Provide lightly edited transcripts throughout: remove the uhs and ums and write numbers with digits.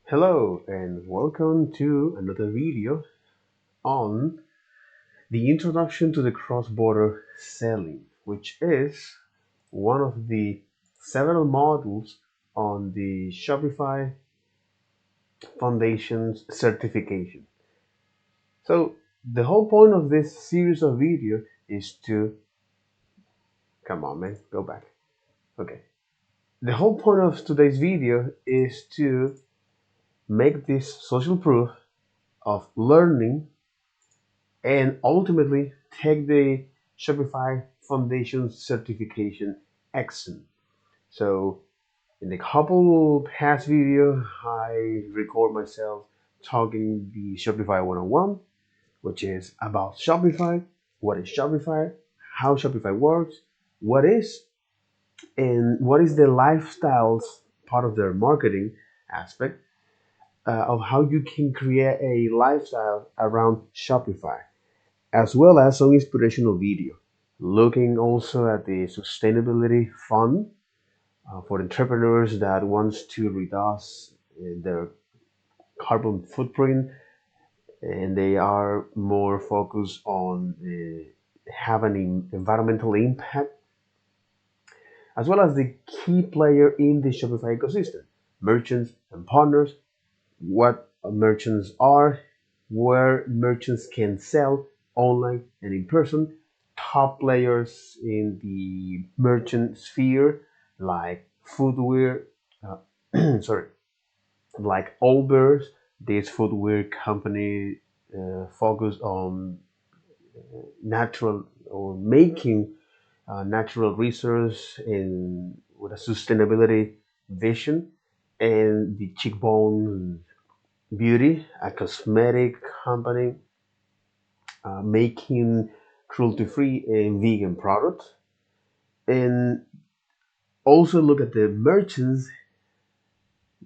Hello and welcome to another video on the introduction to the cross-border selling, which is one of the several modules on the Shopify Foundation's certification. So the whole point of this series of video is to come on man, go back. Okay. The whole point of today's video is to make this social proof of learning and ultimately take the Shopify Foundation certification exam. So in the couple past video, I record myself talking the Shopify 101, which is about Shopify, what is Shopify, how Shopify works, what is and what is the lifestyles part of their marketing aspect of how you can create a lifestyle around Shopify, as well as some inspirational video, looking also at the sustainability fund for entrepreneurs that wants to reduce their carbon footprint, and they are more focused on have an environmental impact, as well as the key player in the Shopify ecosystem, merchants and partners, what merchants are, where merchants can sell online and in person, top players in the merchant sphere like footwear, sorry, like Allbirds, this footwear company focused on natural or making natural resource in with a sustainability vision, and the Cheekbone Beauty, a cosmetic company making cruelty-free and vegan products. And also look at the merchants.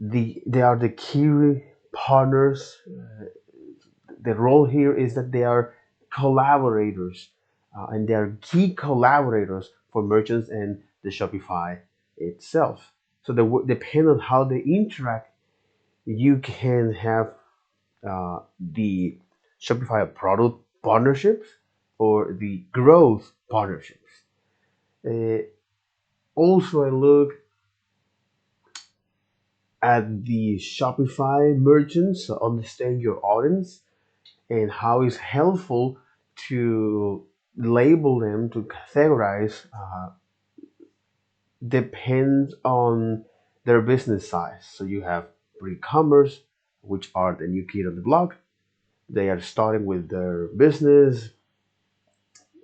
They are the key partners. The role here is that they are collaborators, and they are key collaborators for merchants and the Shopify itself. So depend on how they interact, you can have the Shopify product partnerships or the growth partnerships. Uh, Also, I look at the Shopify merchants, so understand your audience and how it's helpful to label them, to categorize, depends on their business size. So you have pre-commerce, which are the new kid on the block. They are starting with their business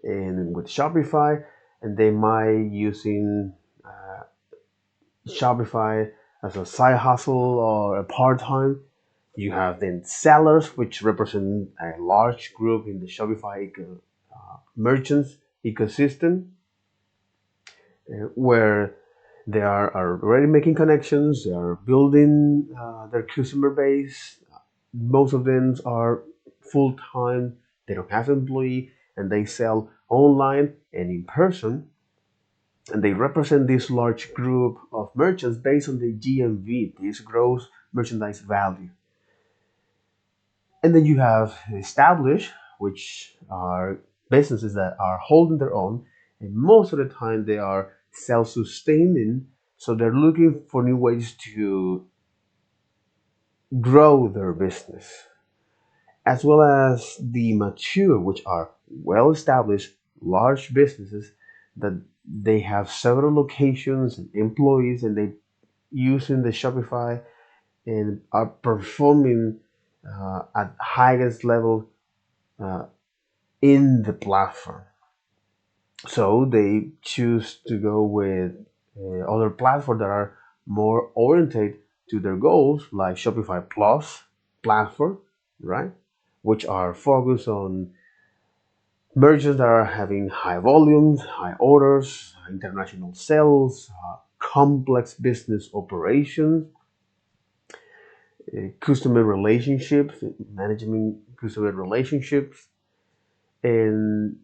and with Shopify, and they might using Shopify as a side hustle or a part time. You have then sellers, which represent a large group in the Shopify merchants ecosystem, where are already making connections, they are building their customer base. Most of them are full time, they don't have employee, and they sell online and in person, and they represent this large group of merchants based on the GMV, this gross merchandise value. And then you have established, which are businesses that are holding their own, and most of the time they are self-sustaining, so they're looking for new ways to grow their business, as well as the mature, which are well-established large businesses that they have several locations and employees, and they using the Shopify and are performing at highest level uh, in the platform. So they choose to go with other platforms that are more oriented to their goals, like Shopify Plus platform, right? Which are focused on merchants that are having high volumes, high orders, international sales, complex business operations, customer relationships, managing customer relationships, and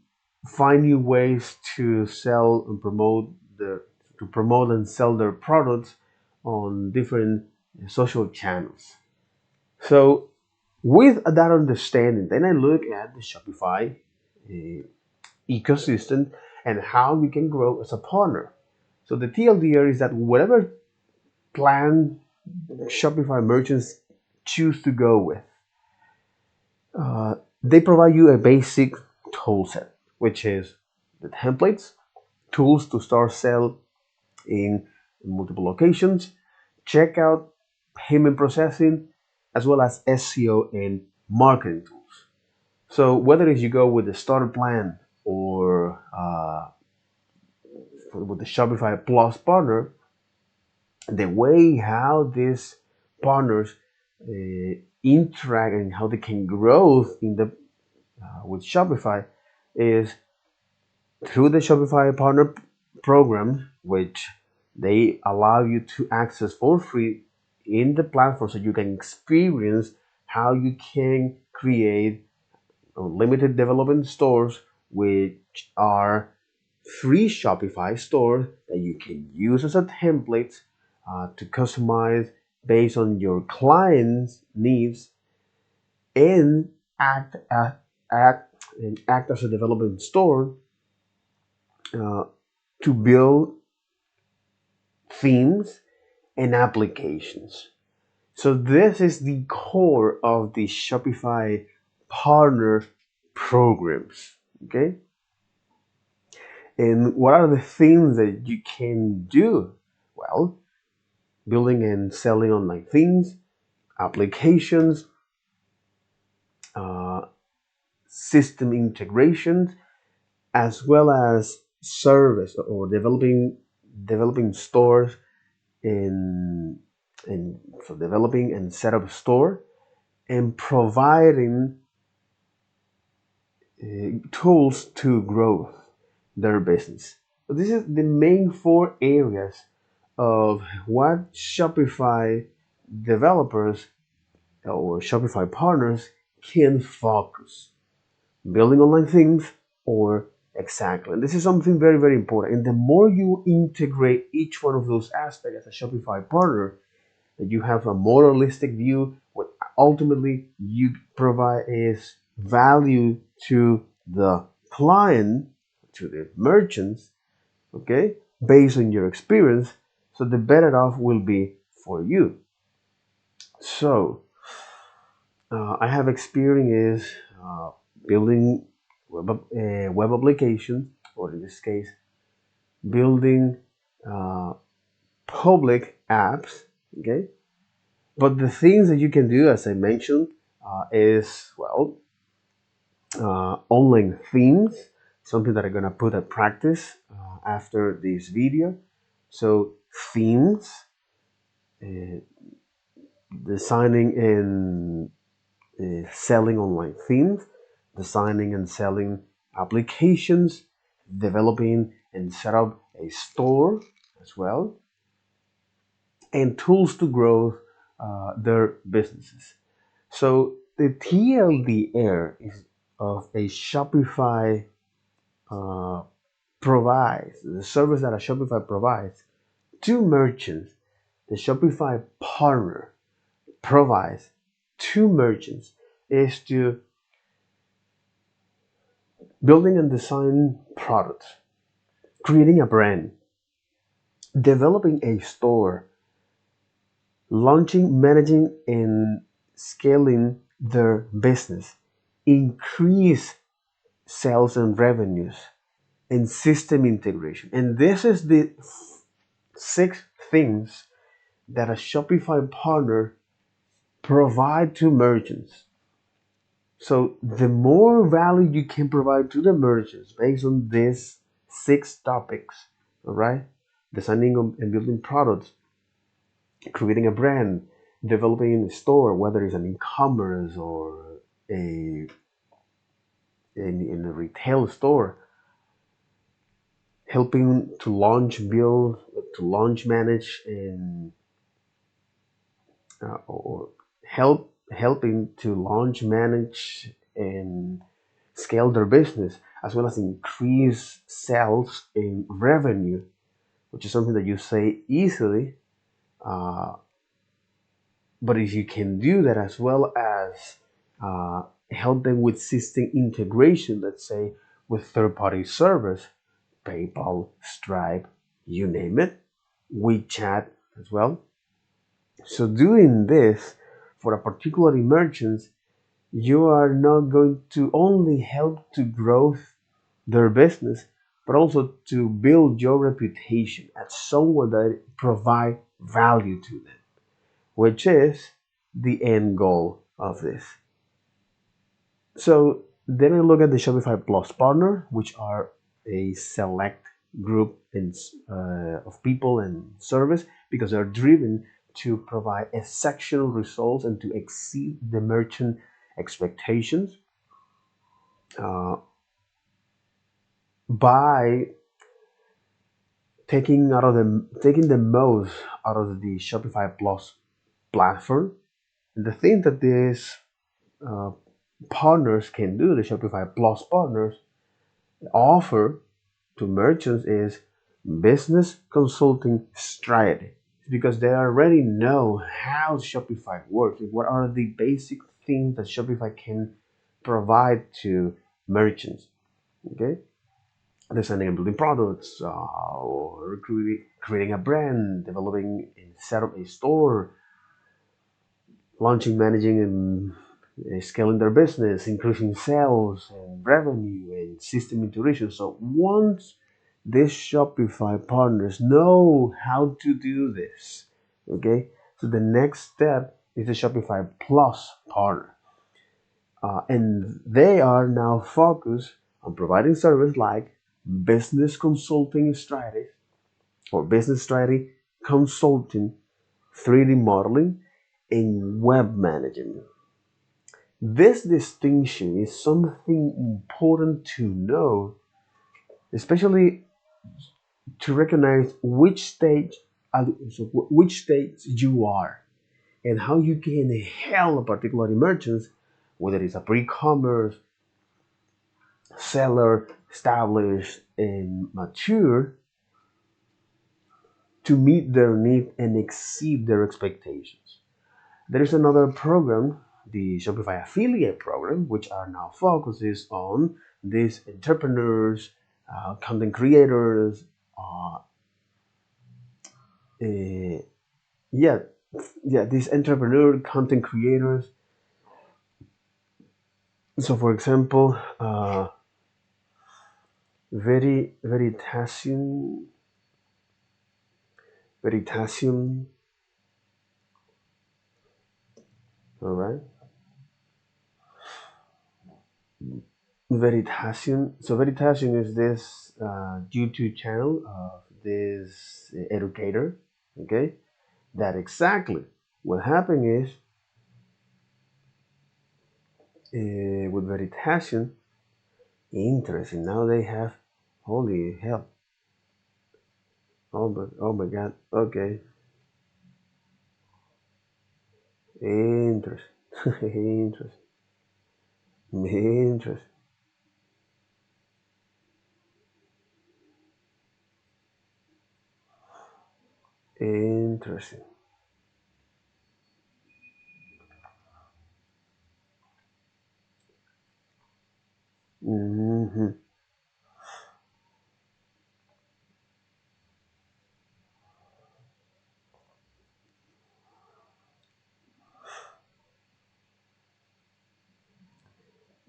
find new ways to sell and promote the to promote and sell their products on different social channels. So with that understanding, then I look at the Shopify uh, ecosystem and how we can grow as a partner. So the TLDR is that whatever plan Shopify merchants choose to go with, they provide you a basic tool set, which is the templates, tools to start sell in multiple locations, checkout, payment processing, as well as SEO and marketing tools. So whether it's you go with the starter plan or with the Shopify Plus partner, the way how these partners interact and how they can grow in the with Shopify is through the Shopify partner program, which they allow you to access for free in the platform so you can experience how you can create limited development stores, which are free Shopify stores that you can use as a template to customize based on your client's needs and act as, act as a development store uh, to build themes and applications. So this is the core of the Shopify partner programs. Okay, and what are the things that you can do? Well, building and selling online themes, applications, uh, system integrations, as well as service or developing stores in so developing and set up a store and providing tools to grow their business. So this is the main four areas of what Shopify developers or Shopify partners can focus. Building online things or exactly. And this is something very, very important. And the more you integrate each one of those aspects as a Shopify partner, that you have a more holistic view, what ultimately you provide is value to the client, to the merchants, okay, based on your experience, so the better off will be for you. So I have experience building web application, or in this case, building uh, public apps. Okay, but the things that you can do, as I mentioned, is well, online themes, something that I'm gonna put at practice after this video. So themes, uh, designing and selling online themes, designing and selling applications, developing and set up a store as well, and tools to grow their businesses. So the TLDR is of a Shopify uh, provides, the service that a Shopify provides to merchants, the Shopify partner provides to merchants is to building and design products, creating a brand, developing a store, launching, managing, and scaling their business, increase sales and revenues, and system integration. And this is the six things that a Shopify partner provide to merchants. So the more value you can provide to the merchants based on these six topics, all right? Designing and building products, creating a brand, developing a store, whether it's an e-commerce or a in a retail store, helping to launch, manage, and or helping to launch, manage, and scale their business, as well as increase sales and revenue, which is something that you say easily, uh, But if you can do that as well as uh, help them with system integration, let's say with third-party servers, PayPal, Stripe, you name it, WeChat as well. So doing this for a particular merchant, you are not going to only help to grow their business, but also to build your reputation as someone that provide value to them, which is the end goal of this. So then I look at the Shopify Plus partner, which are a select group of people and service because they're driven to provide exceptional results and to exceed the merchant expectations uh, by taking the most out of the Shopify Plus platform. And the thing that these uh, partners can do, the Shopify Plus partners offer to merchants is business consulting strategy because they already know how Shopify works. What are the basic things that Shopify can provide to merchants? Okay, designing and building products, creating a brand, developing and set up a store, launching, managing, and scaling their business, increasing sales and revenue and system integration. So once these Shopify partners know how to do this, okay, so the next step is the Shopify Plus partner. And they are now focused on providing service like business consulting strategy or business strategy consulting, 3D modeling, and web management. This distinction is something important to know, especially to recognize which stage you are and how you can help a particular merchants, whether it's a pre-commerce seller established and mature, to meet their need and exceed their expectations. There is another program, the Shopify affiliate program, which are now focuses on these entrepreneurs, content creators, uh, uh, yeah, yeah, these entrepreneur content creators. So, for example, Veritasium, Veritasium, all right, Veritasium. So, Veritasium is this YouTube channel of this educator, okay, that exactly what happened is with Veritasium, interesting. Now they have, holy hell, oh my god, okay, interesting, interesting, interesting, interesting, hmm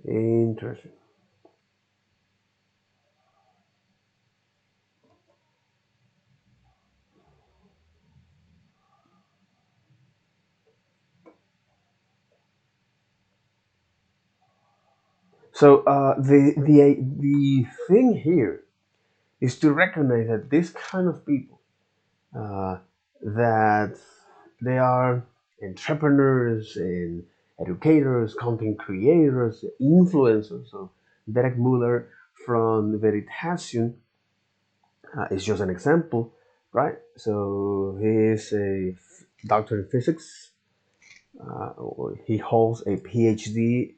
interesting. So the thing here is to recognize that this kind of people uh, that they are entrepreneurs and educators, content creators, influencers. So Derek Muller from Veritasium is just an example, right? So he is a doctor in physics. He holds a PhD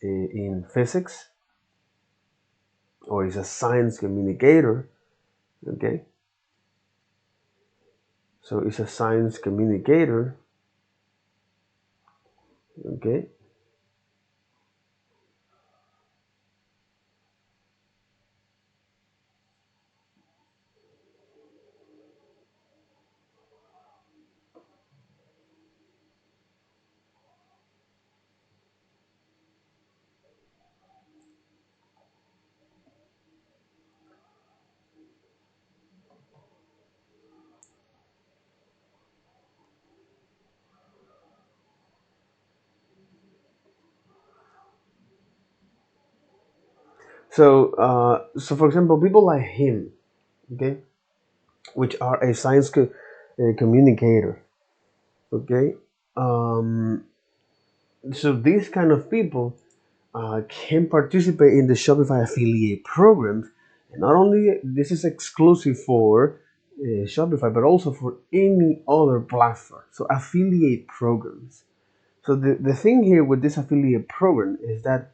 in physics, or is a science communicator. Okay, so he's a science communicator Okay. So for example, people like him, okay, which are a communicator, okay. Um, so these kind of people can participate in the Shopify affiliate programs. And not only this is exclusive for Shopify, but also for any other platform. So affiliate programs. So the thing here with this affiliate program is that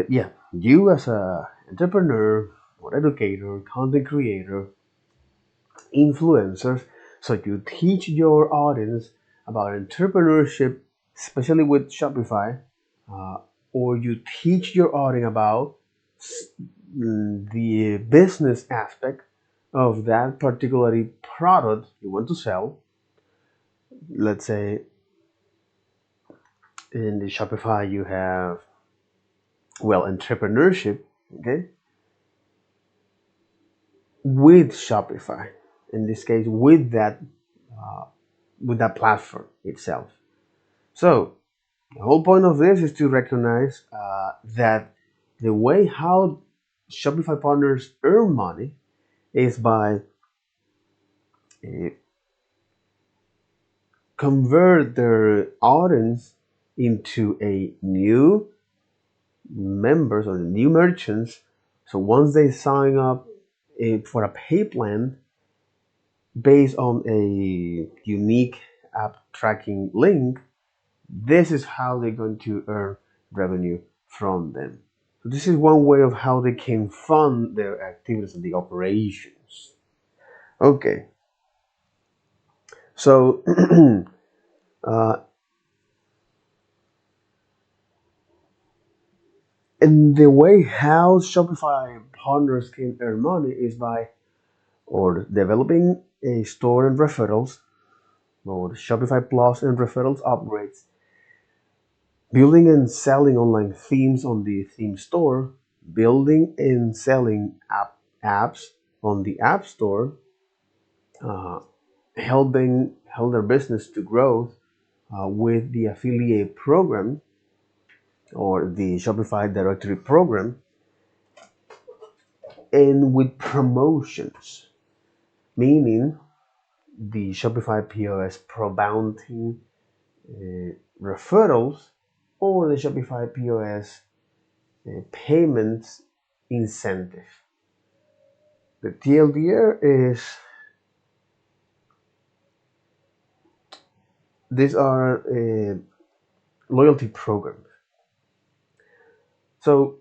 yeah, you as a entrepreneur or educator, content creator, influencers, so you teach your audience about entrepreneurship, especially with Shopify, uh, or you teach your audience about the business aspect of that particular product you want to sell. Let's say in the Shopify you have, well, entrepreneurship, okay, with Shopify. In this case, with that platform itself. So the whole point of this is to recognize that the way how Shopify partners earn money is by uh, convert their audience into a new members or new merchants. So once they sign up for a pay plan based on a unique app tracking link, this is how they're going to earn revenue from them. So this is one way of how they can fund their activities and the operations. Okay, so uh, and the way how Shopify partners can earn money is by or developing a store and referrals, or Shopify Plus and referrals upgrades, building and selling online themes on the theme store, building and selling apps on the app store, uh, help their business to grow with the affiliate program or the Shopify directory program, and with promotions, meaning the Shopify POS Pro Bounty referrals or the Shopify POS payments incentive. The TLDR is these are loyalty programs. So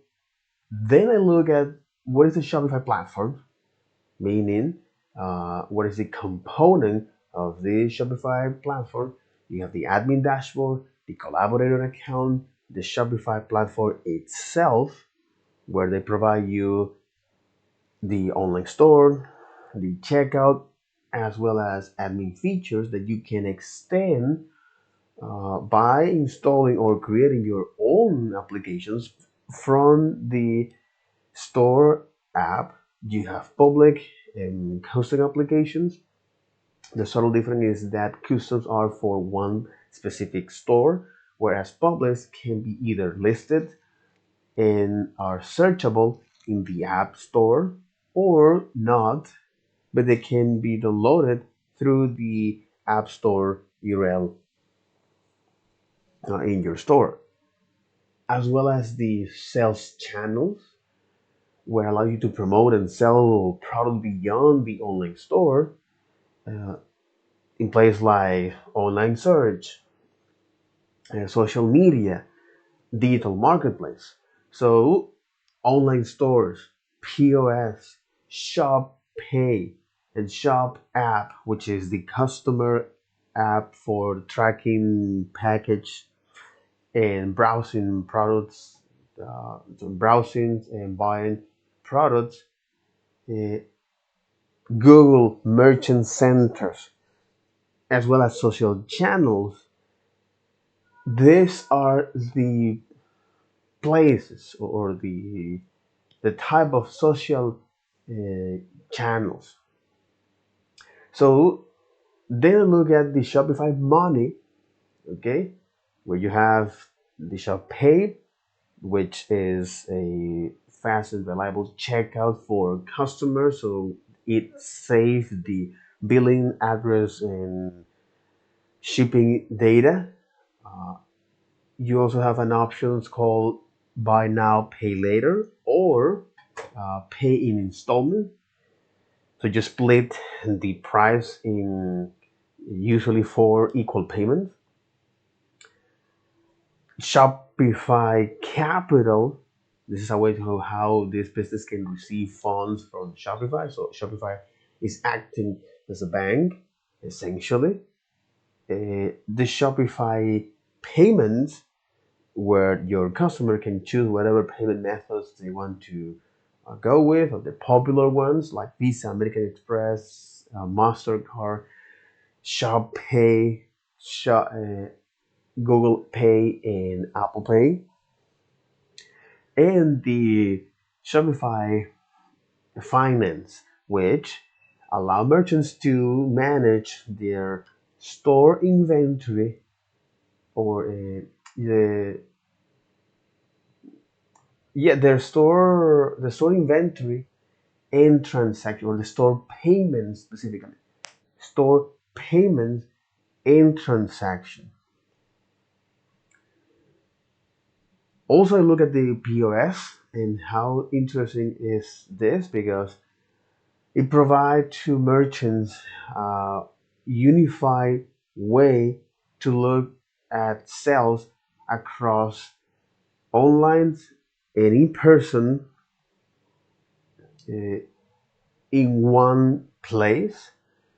then I look at what is the Shopify platform, meaning what is the component of the Shopify platform. You have the admin dashboard, the collaborator account, the Shopify platform itself, where they provide you the online store, the checkout, as well as admin features that you can extend by installing or creating your own applications from the store app. You have public and custom applications. The subtle difference is that customs are for one specific store, whereas public can be either listed and are searchable in the App Store or not, but they can be downloaded through the App Store URL in your store, as well as the sales channels, where allow you to promote and sell product beyond the online store uh, in place like online search, social media, digital marketplace. So online stores, POS, Shop Pay, and Shop App, which is the customer app for tracking package and browsing products, browsing and buying products, uh, Google merchant centers, as well as social channels. These are the places or the type of social channels. So then look at the Shopify Money, okay, where you have the Shop Pay, which is a fast and reliable checkout for customers. So it saves the billing address and shipping data. You also have an option called buy now, pay later, or pay in installment. So you split the price in usually four equal payments. Shopify Capital. This is a way to how this business can receive funds from Shopify. So Shopify is acting as a bank, essentially. The Shopify payments, where your customer can choose whatever payment methods they want to go with, or the popular ones like Visa, American Express, Mastercard, Shop Pay, Google Pay, and Apple Pay. And the Shopify Finance, which allow merchants to manage their store inventory or the the store inventory and transaction, or the store payments specifically, store payments and transaction. Also, I look at the POS, and how interesting is this, because it provides to merchants a unified way to look at sales across online and in person, uh, in one place.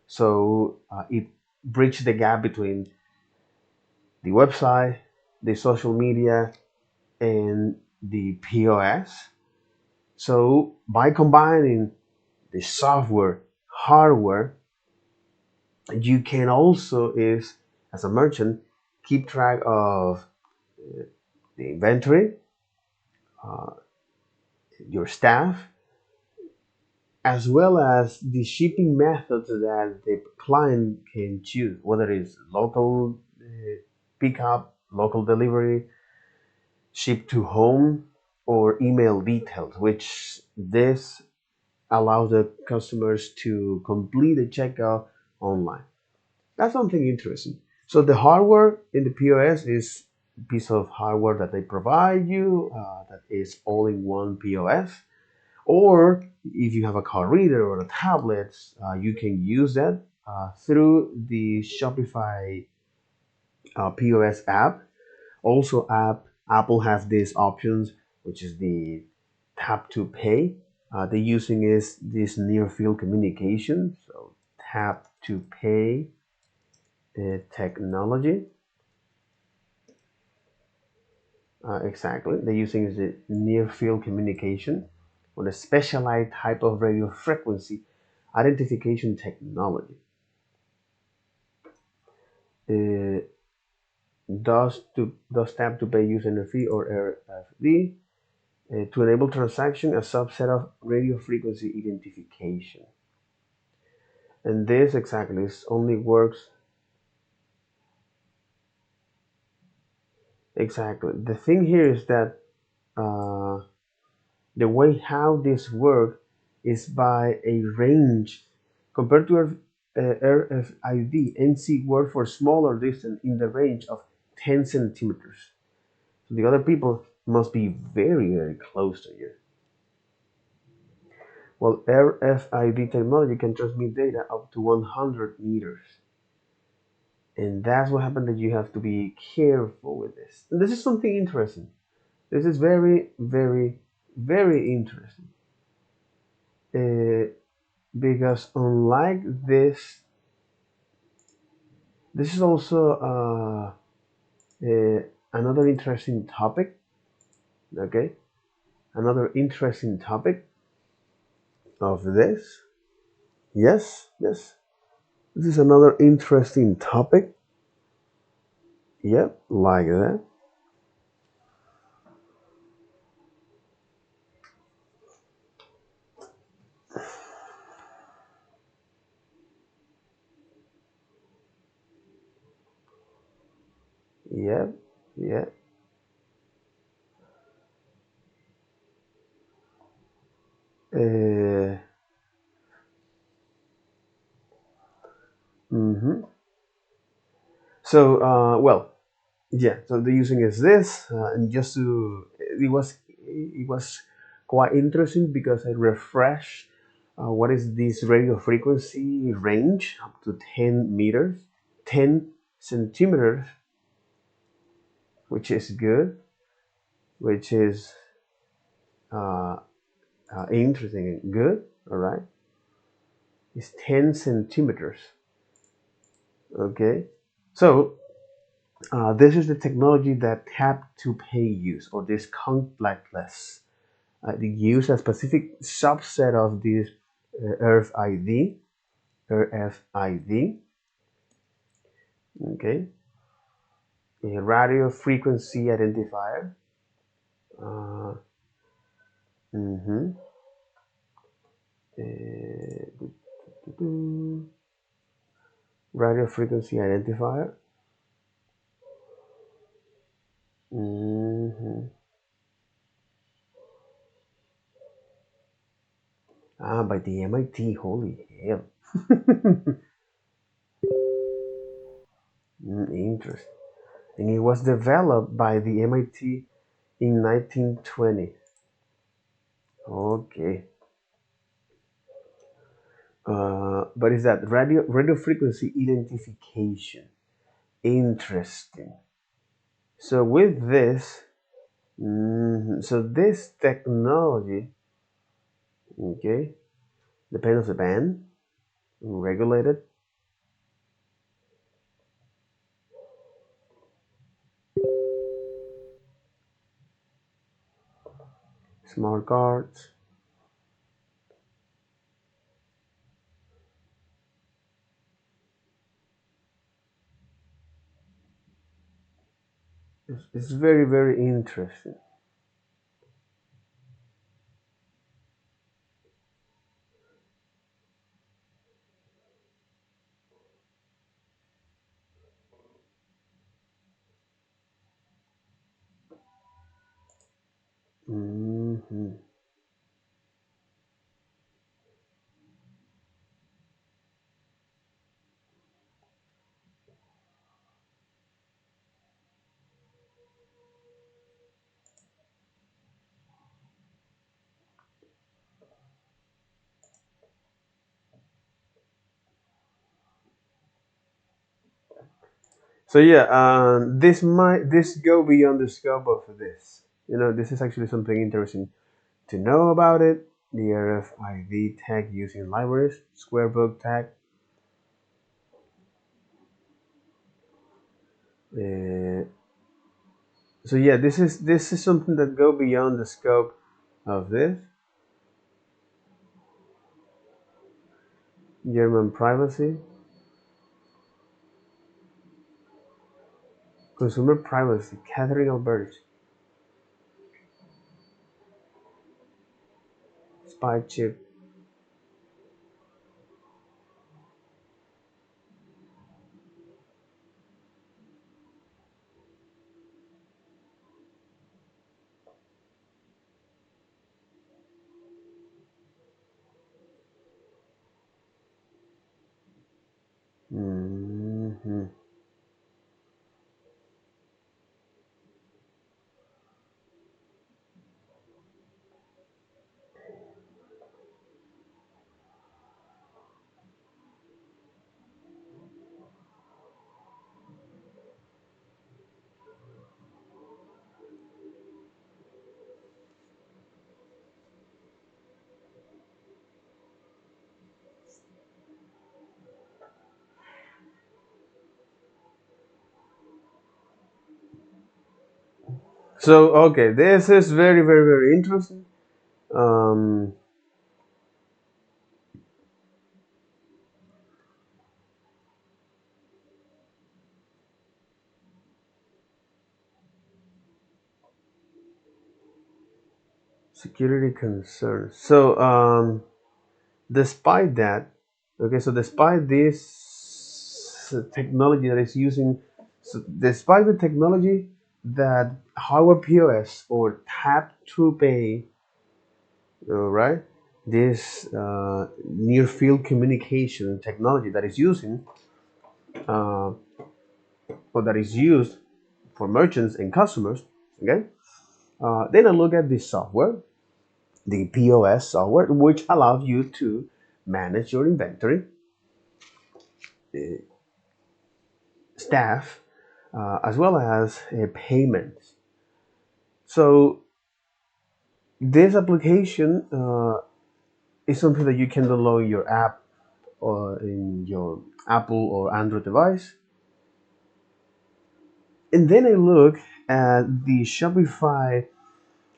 So it bridges the gap between the website, the social media, and the POS. So by combining the software, hardware, you can also, is as a merchant, keep track of the inventory, uh, your staff, as well as the shipping methods that the client can choose, whether it's local pickup, local delivery, ship to home, or email details, which this allows the customers to complete the checkout online. That's something interesting. So the hardware in the POS is a piece of hardware that they provide you, that is all in one POS. Or if you have a card reader or a tablet, you can use that through the Shopify POS app. Also, Apple has these options, which is the tap to pay. The using is this near field communication. So tap to pay technology. Exactly. The using is the near field communication, or the specialized type of radio frequency identification technology. Uh, does tap to pay use NFC or RFD to enable transaction, a subset of radio frequency identification. And this exactly is only works exactly. The thing here is that uh, the way how this works is by a range compared to RFID. NC work for smaller distance in the range of 10 centimeters. So the other people must be very, very close to you. Well, RFID technology can transmit data up to 100 meters. And that's what happened, that you have to be careful with this. And this is something interesting. This is very, very, very interesting. Uh, because unlike this is also uh, another interesting topic. Okay, another interesting topic of this. Yes, yes. This is another interesting topic. Yep, like that. Yep, yeah. Uh, hmm So, well, yeah. So the using is this, and just to it was quite interesting because I refreshed what is this radio frequency range up to 10 meters, 10 centimeters, which is good, which is uh, interesting and good. All right, it's 10 centimeters. Okay, so this is the technology that tap to pay use, or this contactless. They use a specific subset of this RFID, RFID, okay, a radio frequency identifier. Uh, mhm, Radio frequency identifier. Mhm. By the MIT. Holy hell. Interesting. And it was developed by the MIT in 1920. Okay. But is that radio frequency identification? Interesting. So with this, so this technology, okay, depends on the band, regulated, smart cards. It's very, very interesting. hmm So yeah, this go beyond the scope of this. This is actually something interesting to know about it. The RFID tag using libraries, square book tag. Uh, so yeah, this is something that go beyond the scope of this. German privacy, consumer privacy. Catherine Albert, spy chip. hmm So okay, this is very very very interesting. Um, Security concerns. So despite that, okay, so despite this technology that is using, so despite the technology that our POS or tap to pay, right, this near field communication technology that is using uh, or that is used for merchants and customers, okay, then I look at the software, the POS software, which allows you to manage your inventory, staff, as well as payments. So this application is something that you can download in your app or in your Apple or Android device. And then I look at the Shopify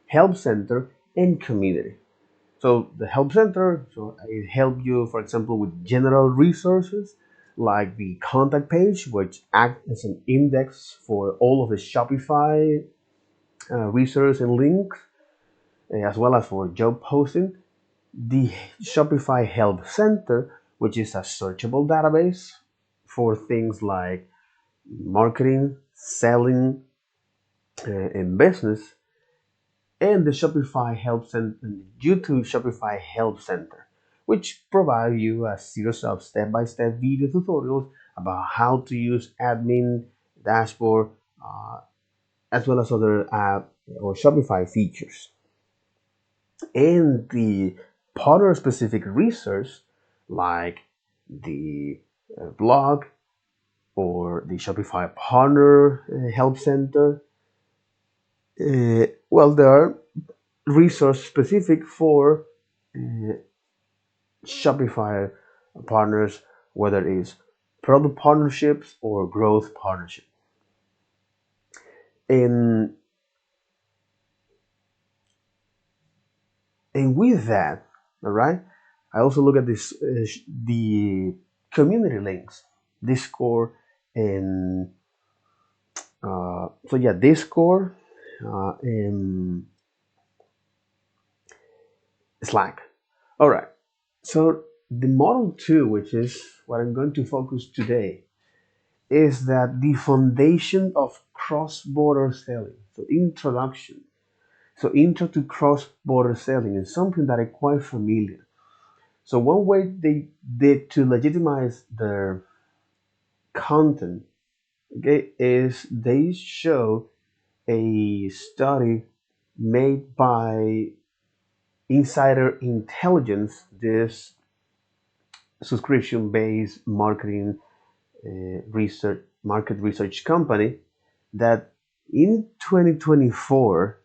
Help Center and Community. So the Help Center, so it helps you, for example, with general resources like the contact page, which acts as an index for all of the Shopify resources and links, as well as for job posting. The Shopify Help Center, which is a searchable database for things like marketing, selling, and business, and the Shopify Help Center, YouTube Shopify Help Center, which provide you a series of step-by-step video tutorials about how to use admin dashboard, uh, as well as other app or Shopify features. And the partner-specific research, like the blog or the Shopify Partner Help Center, well, there are resource specific for Shopify partners, whether it's product partnerships or growth partnership. And and with that, all right, I also look at this the community links, Discord, and so yeah, Discord and Slack. All right. So the model two, which is what I'm going to focus today, is that the foundation of cross-border selling. So introduction. So intro to cross-border selling is something that is quite familiar. So one way they did to legitimize their content, okay, is they show a study made by Insider Intelligence, this subscription-based market research company, that in 2024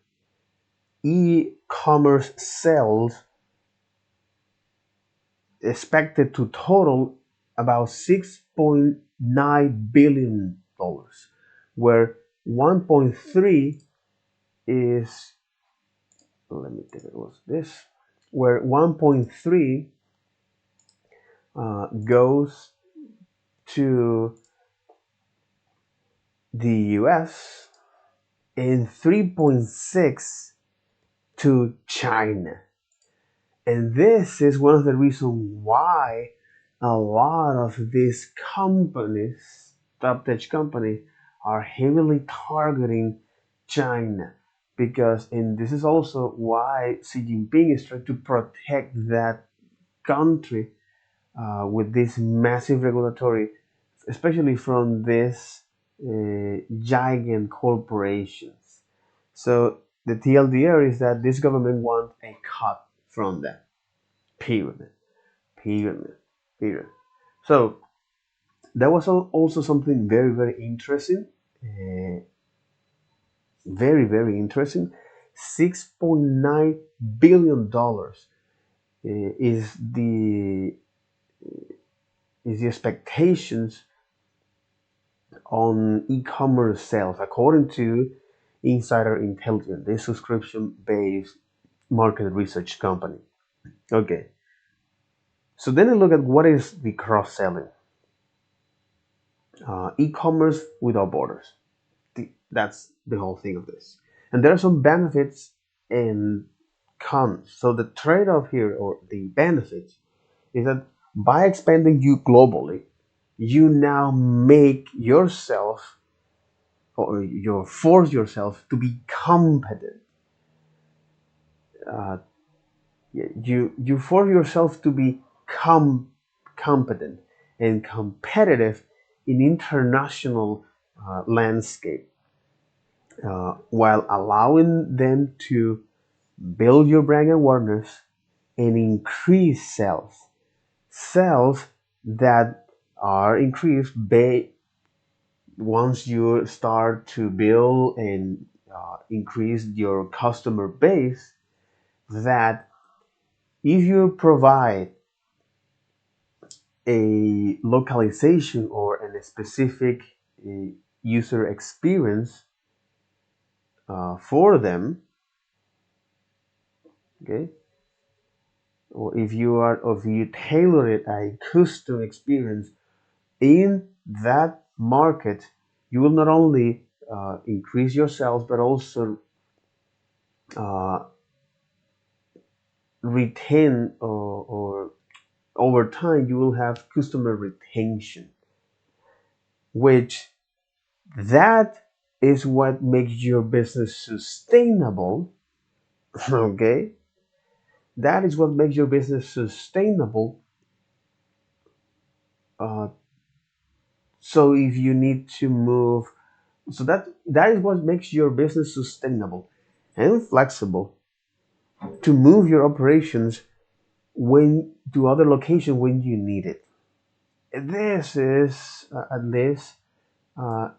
e-commerce sales expected to total about $6.9 billion, where 1.3 is, let me think, it was this, where 1.3 goes to the US and 3.6 to China. And this is one of the reasons why a lot of these companies, top tech companies, are heavily targeting China. Because, and this is also why Xi Jinping is trying to protect that country with this massive regulatory, especially from these giant corporations. So the TLDR is that this government wants a cut from that. Period. Period. Period. So that was also something very very interesting. Very very interesting. $6.9 billion is the expectations on e-commerce sales according to Insider Intelligence, this subscription-based market research company. Okay, so then I look at what is the cross-selling. E-commerce without borders. That's the whole thing of this. And there are some benefits and cons. So the trade-off here, or the benefits, is that by expanding you globally, you now make yourself, or you force yourself to be competent. Uh, you force yourself to be competent and competitive in international landscape, while allowing them to build your brand awareness and increase sales that are increased once you start to build and increase your customer base. That if you provide a localization or a specific user experience for them, okay, or if you tailor it a custom experience in that market, you will not only increase your sales but also uh, retain, or over time you will have customer retention, which that is what makes your business sustainable. Okay, that is what makes your business sustainable. uh, so if you need to move, so that is what makes your business sustainable and flexible to move your operations when to other location when you need it. This is at least uh,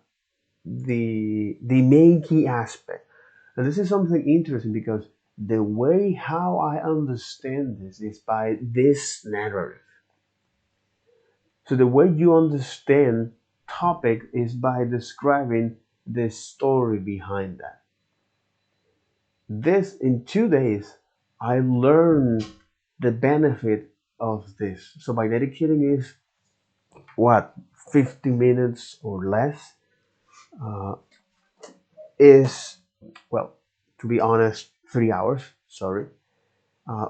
the main key aspect. And this is something interesting because the way how I understand this is by this narrative. So the way you understand topic is by describing the story behind that. This in 2 days, I learned the benefit of this. So by dedicating is what, 50 minutes or less, uh, is, well, to be honest, 3 hours. Sorry,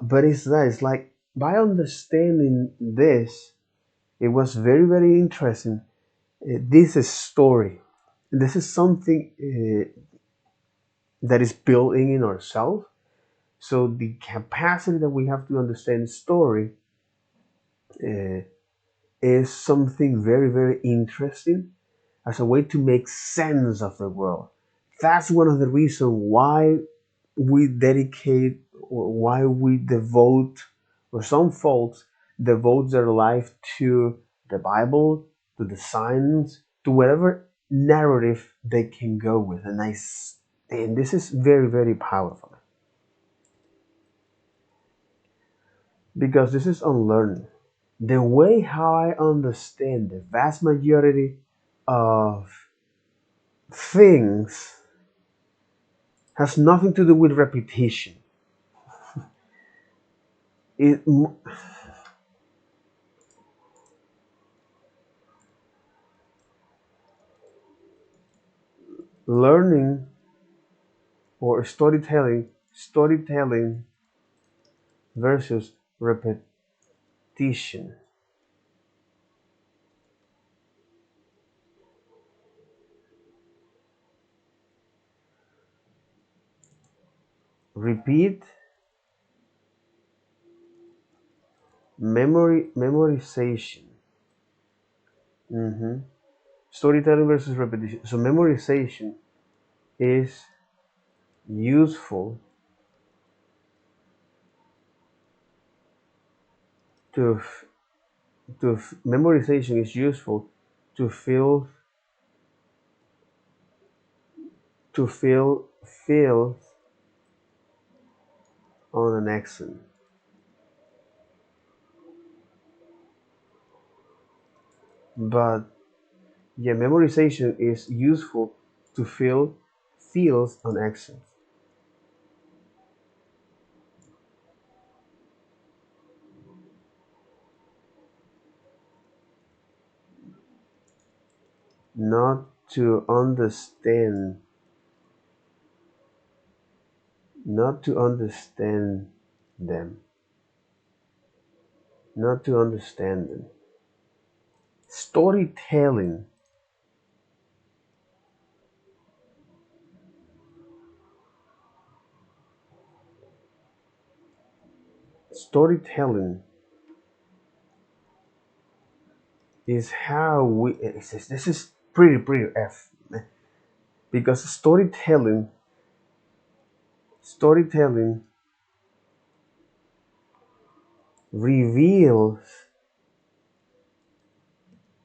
but it's that. It's like by understanding this, it was very very interesting. This is story. This is something that is built in ourselves. So the capacity that we have to understand story uh, is something very very interesting as a way to make sense of the world. That's one of the reasons why we dedicate, or why we devote, or some folks devote their life to the Bible, to the science, to whatever narrative they can go with. And this is very, very powerful because this is unlearning. The way how I understand the vast majority of things has nothing to do with repetition. It, learning or storytelling versus repetition. Repeat, memorization. Mhm. Storytelling versus repetition. So memorization is useful to memorization is useful to feel on an accent. But yeah, memorization is useful to fill feels on actions. Not to understand, not to understand them, not to understand them. Storytelling, storytelling is how we. This is pretty F, man. Because storytelling reveals,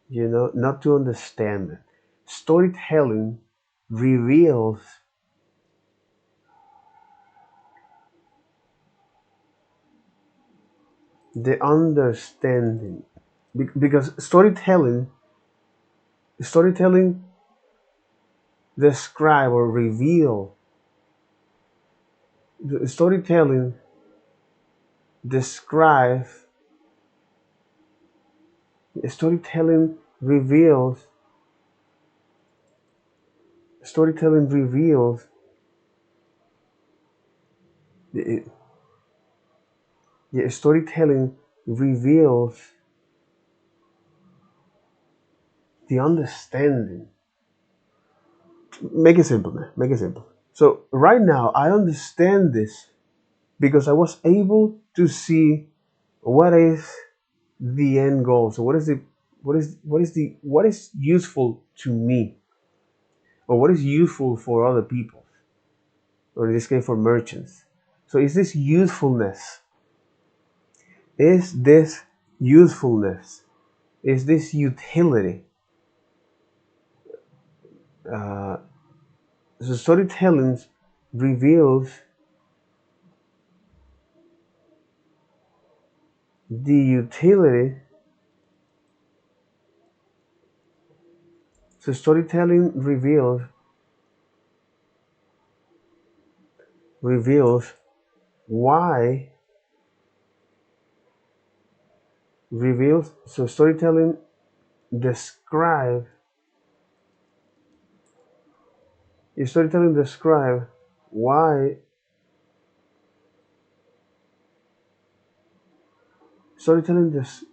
not to understand it. Storytelling reveals the understanding. Because storytelling describe or reveal. The storytelling describe. Storytelling reveals. Storytelling reveals. the- Storytelling reveals the understanding. Make it simple, man. Make it simple. So right now, I understand this because I was able to see what is the end goal. So what is useful to me, or what is useful for other people, or in this case for merchants. So is this usefulness? Is this usefulness? Is this utility? Uh, so storytelling reveals the utility. So storytelling reveals why reveals. So storytelling describe. Is storytelling describe why. Storytelling this.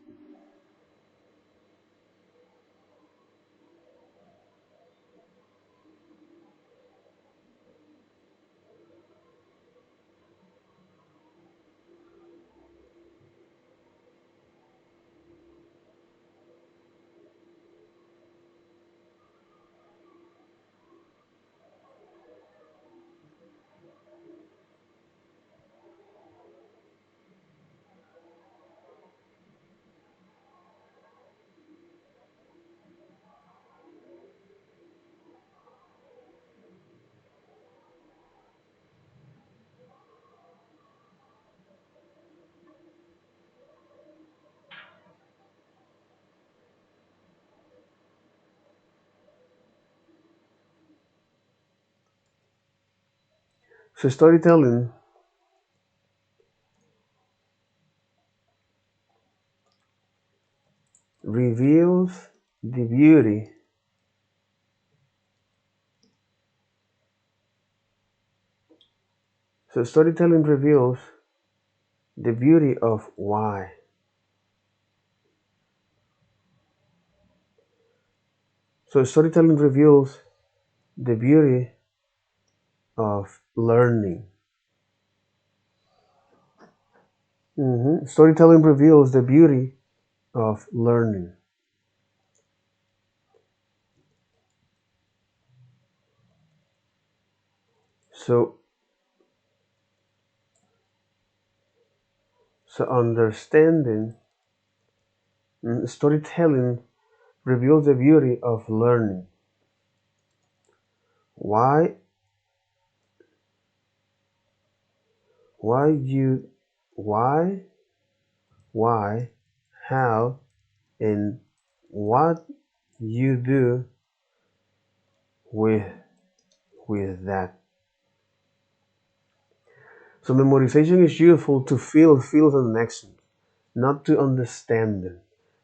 So storytelling reveals the beauty. So storytelling reveals the beauty of why. So storytelling reveals the beauty of learning. Storytelling reveals the beauty of learning. So, understanding, storytelling reveals the beauty of learning. Why, why you, why, why, how, and what you do with with that. So memorization is useful to feel feels and actions, not to understand them.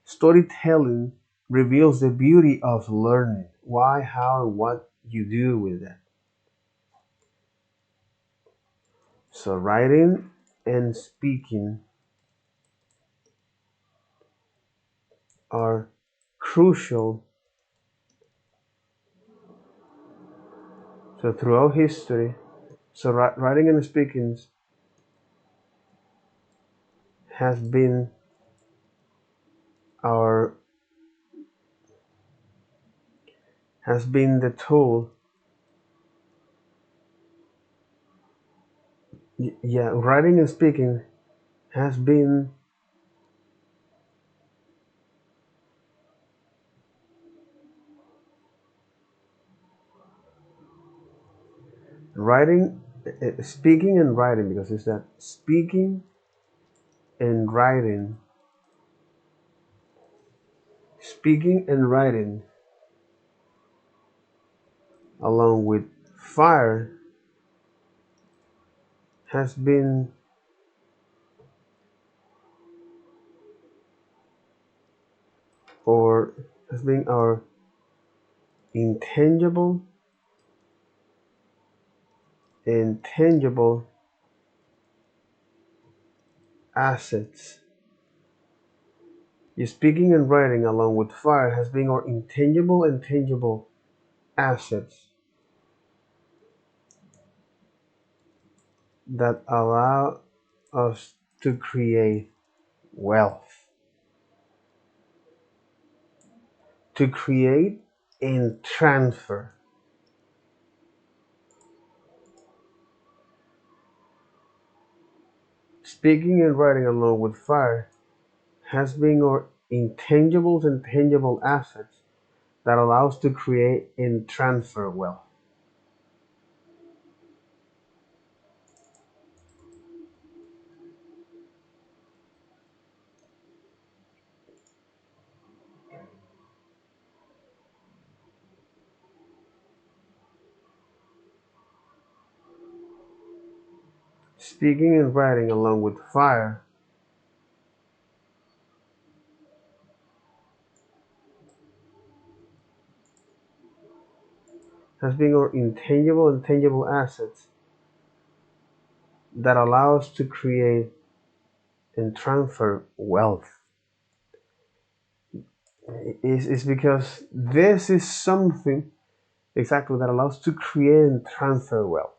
Storytelling reveals the beauty of learning, why, how, and what you do with that. So writing and speaking are crucial. So throughout history, so writing and speaking has been our has been the tool. Yeah, writing and speaking has been writing, speaking and writing, because it's that and writing, speaking and writing, along with fire, has been or has been our intangible intangible assets. Your speaking and writing along with fire has been our intangible and tangible assets that allow us to create wealth, to create and transfer. Speaking and writing along with fire has been our intangibles and tangible assets that allows to create and transfer wealth. Speaking and writing along with fire has been our intangible and tangible assets that allow us to create and transfer wealth. Is because this is something exactly that allows to create and transfer wealth.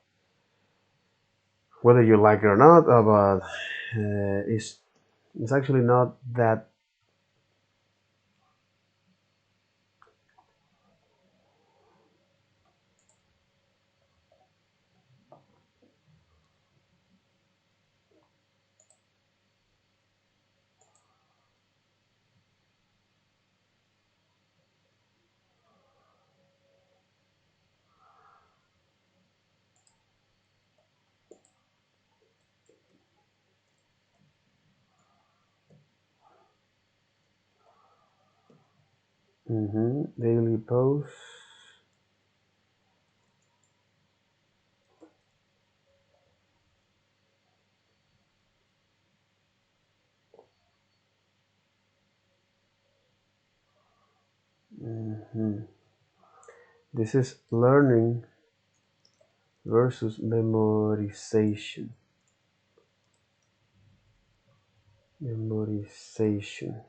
Whether you like it or not, but it's actually not that. Daily posts. hmm This is learning versus memorization. Memorization.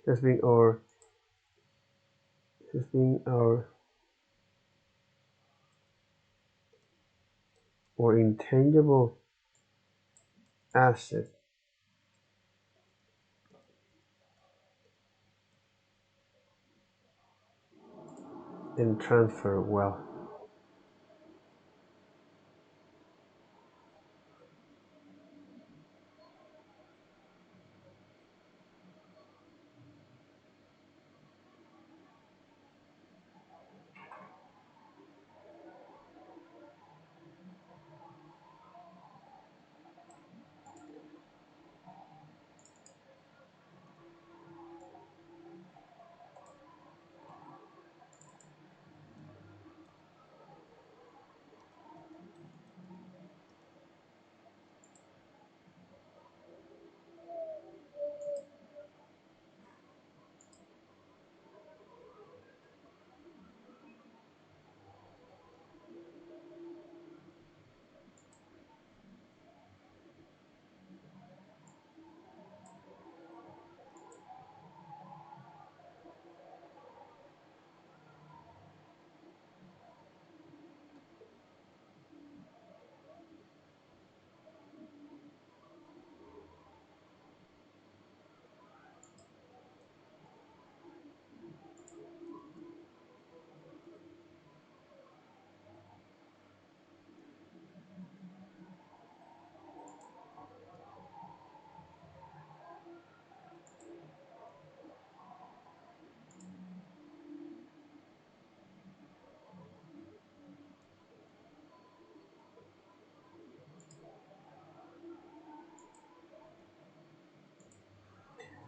has been our has been our intangible asset and transfer wealth.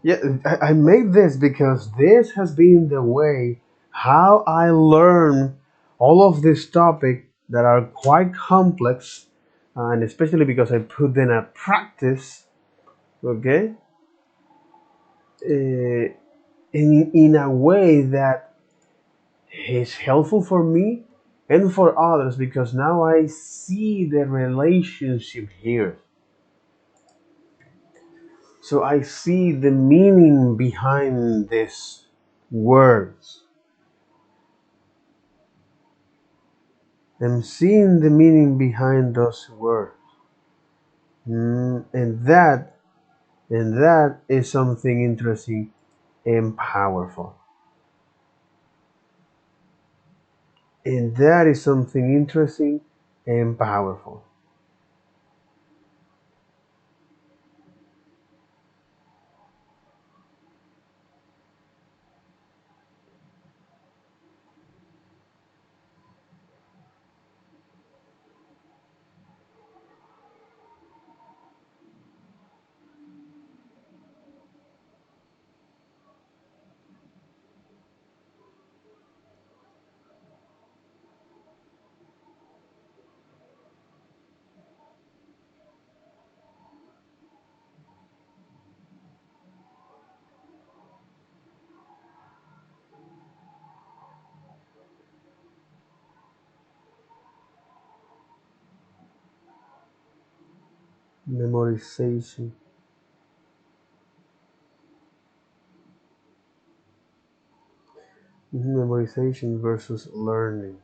Yeah, I made this because this has been the way how I learn all of these topics that are quite complex, and especially because I put them at practice. Okay, in a way that is helpful for me and for others because now I see the relationship here. So I see the meaning behind these words. I'm seeing the meaning behind those words. And that is something interesting and powerful. And that is something interesting and powerful. Memorization. Memorization versus learning.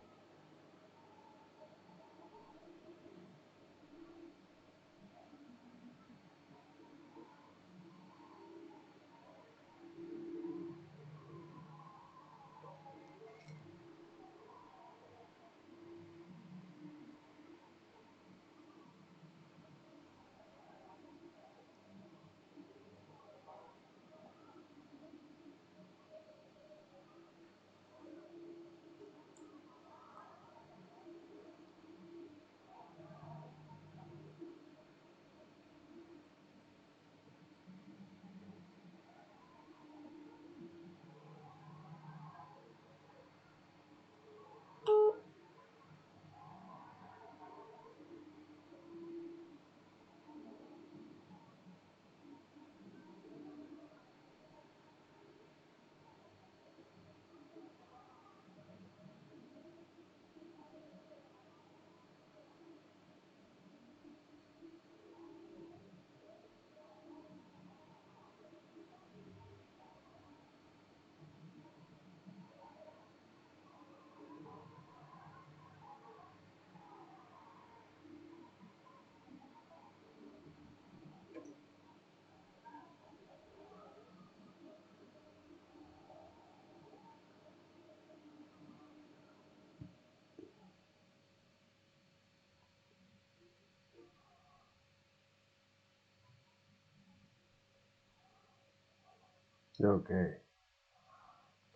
Ok.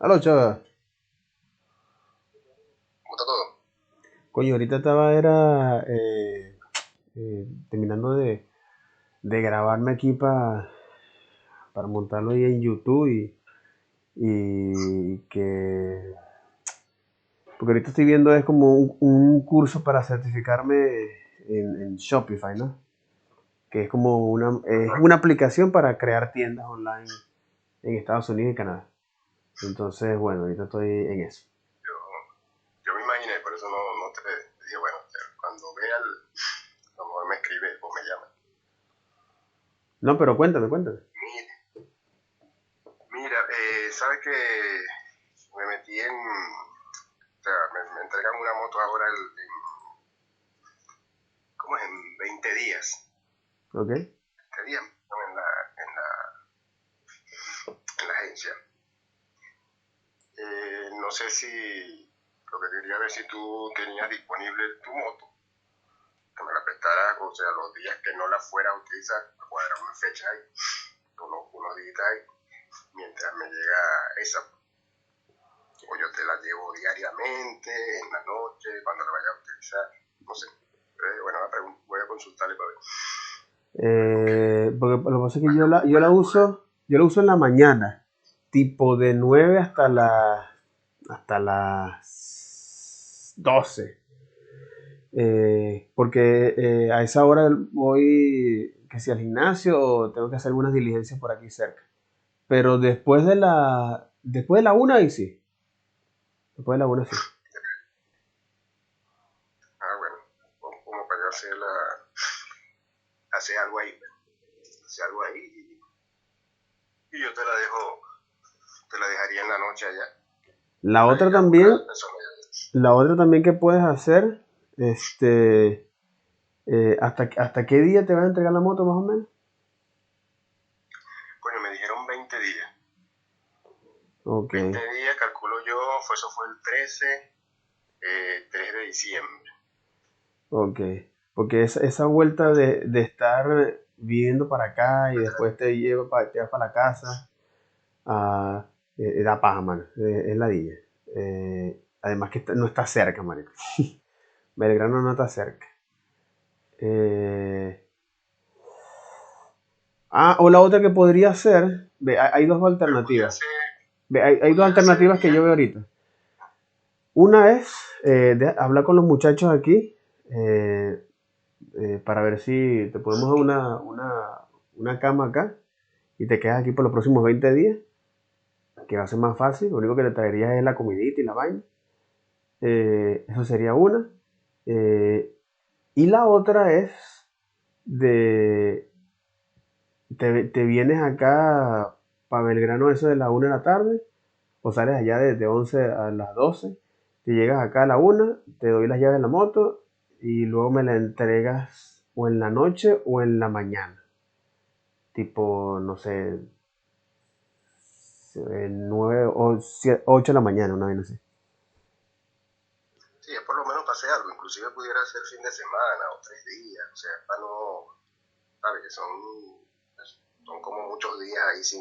Aló, chava. ¿Cómo está todo? Coño, ahorita estaba era terminando de grabarme aquí para montarlo ahí en YouTube y que... Porque ahorita estoy viendo es como un curso para certificarme en Shopify, ¿no? Que es como es una aplicación para crear tiendas online en Estados Unidos y Canadá. Entonces, bueno, ahorita estoy en eso. Yo, yo me imaginé, por eso no te dije, bueno, cuando vea a lo mejor me escribe o me llama. No, pero cuéntame. Mira, mira, ¿sabes que me metí o sea, me entregan una moto ahora ¿cómo es? En 20 días. Ok. 20 días ¿no? en la agencia. No sé si, lo que quería ver si tú tenías disponible tu moto, que me la prestaras, o sea, los días que no la fuera a utilizar, cuadrar una fecha ahí, unos días ahí, mientras me llega esa, o yo te la llevo diariamente, en la noche, cuando la vaya a utilizar, no sé. Bueno, voy a consultarle para ver. Porque lo que pasa es que Más que puede. yo la uso en la mañana, tipo de 9 hasta las 12. Porque a esa hora voy, que si al gimnasio o tengo que hacer algunas diligencias por aquí cerca. Pero después de la 1 ahí sí. Después de la 1 sí. Bueno, como para yo hacer algo ahí, hacer algo ahí y yo te la dejaría en la noche allá. La Ahí otra a buscar también, a la persona allá. la otra también que puedes hacer, ¿hasta qué día te van a entregar la moto más o menos? Coño, me dijeron 20 días. Ok, 20 días, calculo yo, eso fue el 3 de diciembre. ok. Porque esa vuelta de estar viniendo para acá y después te llevas para la casa, ah, da paja, mano. Es ladilla. Además que no está cerca, marico. Belgrano no está cerca. Eh, o la otra que podría ser, ve, hay dos Pero pudiera alternativas. ser, Ve, hay dos pudiera ser alternativas que yo veo diario. ahorita. Una es hablar con los muchachos aquí para ver si te podemos dar una cama acá y te quedas aquí por los próximos 20 días, que va a ser más fácil. Lo único que te traerías es la comidita y la vaina. Eso sería una. Eh, y la otra es de te vienes acá para Belgrano eso de la 1 de la tarde, o sales allá desde 11 a las 12, te llegas acá a la 1, te doy las llaves de la moto y luego me la entregas o en la noche o en la mañana, tipo, no sé, 9 o 8 de la mañana, una vez así. Sí, es por lo menos pase algo. Inclusive pudiera ser fin de semana o 3 días. O sea, para no, ¿sabes? Que son como muchos días ahí sin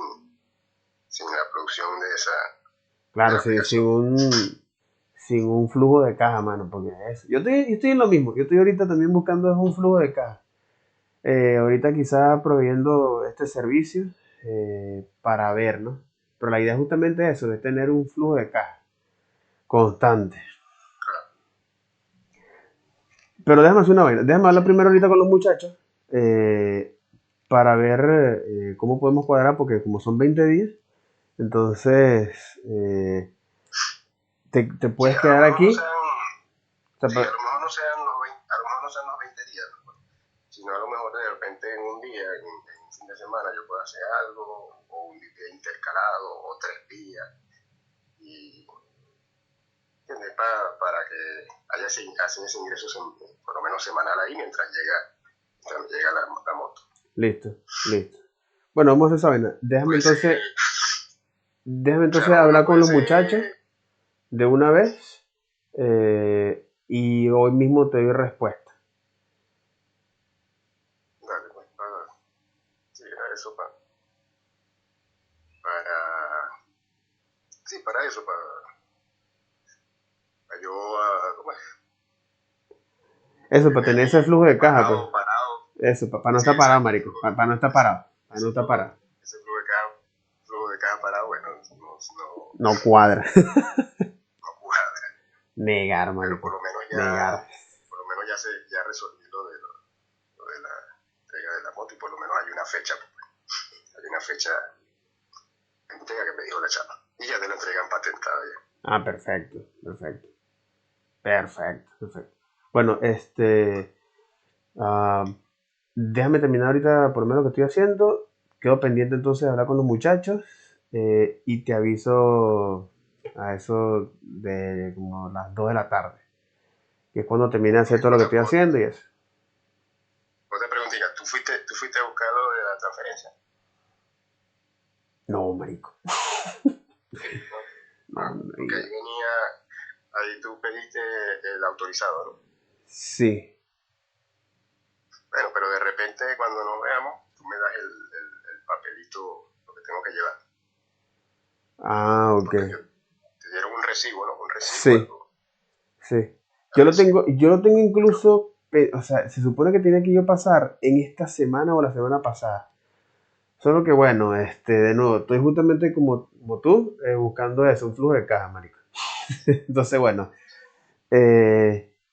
la producción de Claro, la sí, sin aplicación. un flujo de caja, mano, porque es. Yo estoy en lo mismo, yo estoy ahorita también buscando es un flujo de caja. Ahorita quizá proveyendo este servicio para ver, ¿no? Pero la idea es justamente eso, de tener un flujo de caja constante. Pero déjame hacer una vaina, déjame hablar primero ahorita con los muchachos eh, para ver cómo podemos cuadrar, porque como son 20 días, entonces te Sí, puedes a lo quedar mejor no aquí. sean, O sea, sí, a lo mejor no sean los 20, a lo mejor no sean los 20 días, ¿no? Sino a lo mejor de repente en un día, en un fin de semana, yo puedo hacer algo, o un día intercalado, o 3 días, y ¿entiendes? Para que haya ese ingreso por lo menos semanal ahí mientras llega la moto. listo. Bueno, vamos a hacer esa vaina. Puede ser, Déjame o sea, entonces no, hablar no con puede los ser, muchachos de una vez y hoy mismo te doy respuesta. dale, pues, sí, era eso para para eso, para yo, ¿cómo es? Eso, para tener ese flujo de caja, pues. Parado. Eso, para no Sí, estar parado, exacto. marico. Para no estar parado. Para no estar parado. Ese flujo de caja parado, bueno, No cuadra. no cuadra. Negar, Pero marico. por lo menos Negar. ya resolví lo de la entrega de la moto y por lo menos hay una fecha. Hay una fecha de entrega que me dijo la chapa. Y ya te la entregan patentada ya. Ah, perfecto, perfecto. Perfecto, perfecto. Bueno, ah, déjame terminar ahorita por lo menos lo que estoy haciendo. Quedo pendiente entonces de hablar con los muchachos y te aviso a eso de como las 2 de la tarde, que es cuando termine de hacer todo lo que estoy haciendo y eso. Otra preguntita, ¿tú fuiste a buscar lo de la transferencia? No, marico. No, No, porque ahí venía, ahí tú pediste el autorizado, ¿no? sí. Bueno, pero de repente cuando nos veamos, tú me das el papelito, lo que tengo que llevar. Ah, ok. Te dieron un recibo, ¿no? Un recibo. Sí, Algo. sí. Yo lo tengo incluso, o sea, se supone que tenía que yo pasar en esta semana o la semana pasada. Solo que bueno, de nuevo, estoy justamente como tú, buscando eso, un flujo de caja, marico. Entonces, bueno,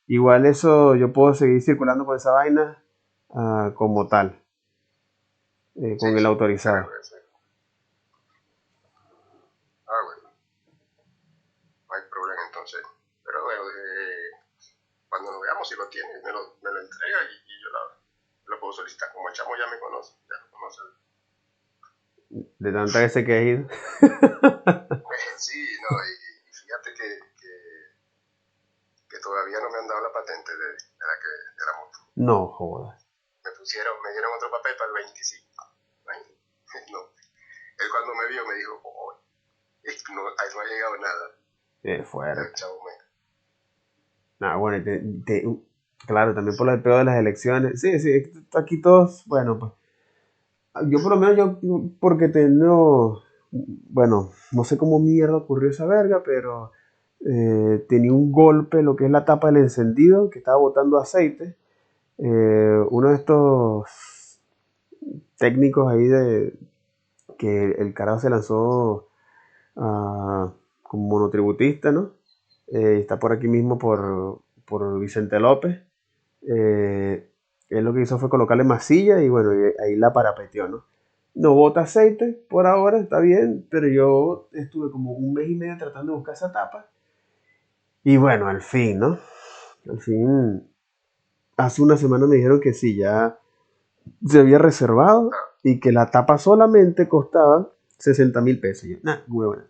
igual eso yo puedo seguir circulando con esa vaina como tal, con el Sí, autorizado. claro, eso. Ah, bueno, no hay problema entonces. Pero bueno, cuando nos veamos, si lo tienes, me lo entrega y yo lo puedo solicitar. Como el chamo ya me conoce, ya lo conoce. De tanta veces que he ido. Sí, no, y fíjate que todavía no me han dado la patente de la moto. No jodas. Me dieron otro papel para el 25. No. Él cuando me vio me dijo, oh, no, ahí no ha llegado nada. Qué Ya el fuerte. chavo me... Nah, bueno, claro, también por el peor de las elecciones. Sí, sí, aquí todos, bueno, pues yo por lo menos porque tengo, bueno, no sé cómo mierda ocurrió esa verga, pero tenía un golpe, lo que es la tapa del encendido, que estaba botando aceite. Uno de estos técnicos ahí que el carajo se lanzó como monotributista, ¿no? Está por aquí mismo por Vicente López. Eh, Él lo que hizo fue colocarle masilla y bueno, y ahí la parapeteó, ¿no? No bota aceite por ahora, está bien, pero yo estuve como un mes y medio tratando de buscar esa tapa. Y bueno, al fin, ¿no? Al fin, hace una semana me dijeron que sí, ya se había reservado Ah, y que la tapa solamente costaba 60.000 pesos. Y yo, nah, huevona.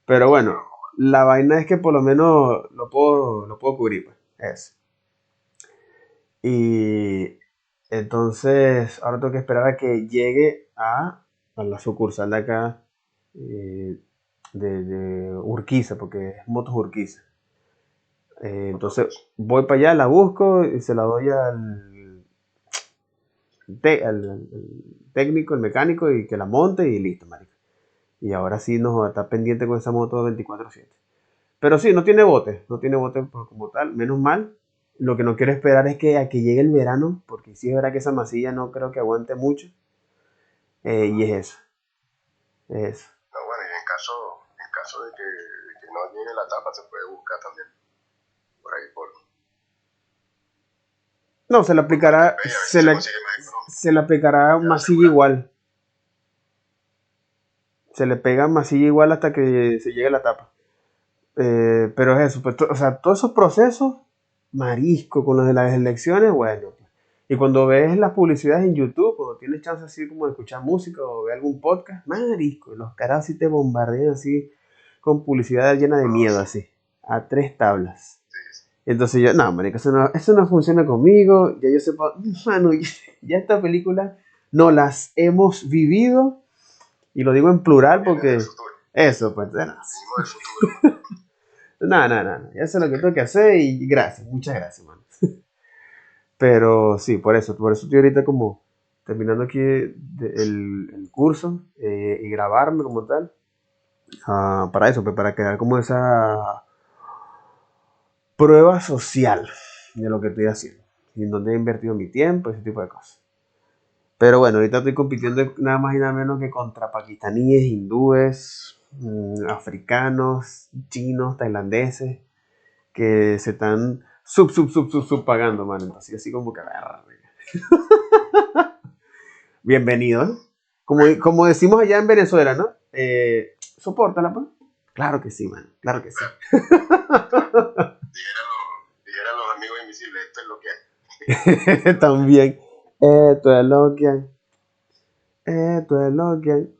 Pero bueno, no, la vaina es que por lo menos lo puedo cubrir, pues. Eso. Y entonces ahora tengo que esperar a que llegue a la sucursal de acá eh, de Urquiza, porque es Motos Urquiza. Entonces voy para allá, la busco y se la doy al técnico, el mecánico y que la monte y listo, marico. Y ahora sí nos está pendiente con esa moto 24/7. Pero sí, no tiene bote como tal, menos mal. Lo que no quiero esperar es que a que llegue el verano, porque sí es verdad que esa masilla no creo que aguante mucho. Y es eso, es eso. no, bueno, y en caso de que no llegue la tapa, se puede buscar también por ahí No, se le por aplicará, competitve, a ver si se consigue más económico. se le aplicará Ya masilla asegurado. igual. Se le pega masilla igual hasta que se llegue la tapa. Pero es eso, pues, o sea, todos esos procesos, marisco, con los de las elecciones, bueno. Pues. Y cuando ves las publicidades en YouTube, cuando tienes chance así como de escuchar música o ver algún podcast, marisco, los caras sí te bombardean así con publicidad llena de No, miedo, sí, así, a tres tablas. sí, sí. Entonces yo, no, marico, eso no funciona conmigo, ya yo sepa, mano, ya esta película no las hemos vivido, y lo digo en plural Viene del porque futuro. eso, pues, no. Venimos del futuro. No, no, no, no. Ya sé lo que tengo que hacer y gracias, muchas gracias, mano. Pero sí, por eso estoy ahorita como terminando aquí el curso y grabarme como tal. para eso, pues, para crear como esa prueba social de lo que estoy haciendo y en donde he invertido mi tiempo, ese tipo de cosas. Pero bueno, ahorita estoy compitiendo nada más y nada menos que contra pakistaníes, hindúes, africanos, chinos, tailandeses, que se están sub pagando, mano. Entonces, así como que, bienvenidos. Como decimos allá en Venezuela, ¿no? Sopórtala, pues. Claro que sí, mano. Claro que sí. Dijeran los amigos invisibles, esto es lo que hay. También. Esto es lo que hay. Esto es lo que hay.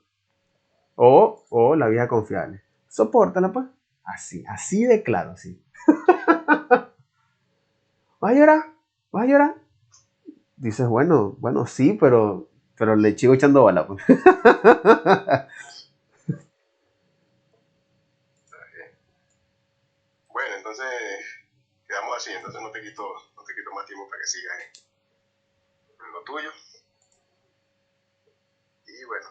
O la vieja confiable. Sopórtala, pues. Así de claro, sí. ¿Vas a llorar? ¿Vas a llorar? Dices, bueno, sí, pero le sigo echando bala, pues. Bueno, entonces quedamos así, entonces no te quito más tiempo para que sigas en lo tuyo. Y bueno,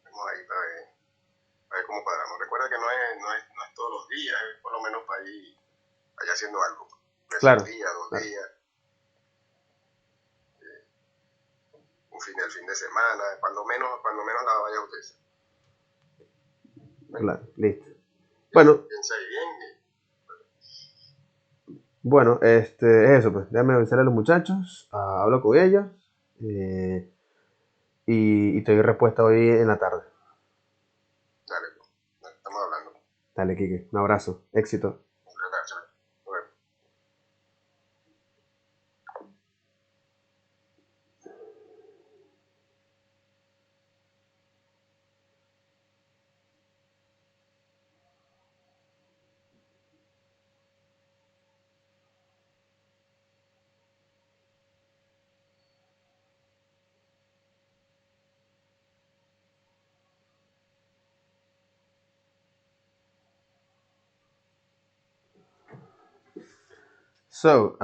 vamos ahí para ver cómo cuadramos. Recuerda que no es todos los días, es por lo menos para ir allá haciendo algo. Pues Claro, un día, dos claro, días, el fin de semana, cuando menos la vaya a utilizar. claro, listo. Bueno, Piensa ahí bien. bueno, eso, pues. Déjame avisarle a los muchachos, hablo con ellos eh, y te doy respuesta hoy en la tarde. Dale, pues, estamos hablando. Dale, Kike, un abrazo, éxito. Bueno. So,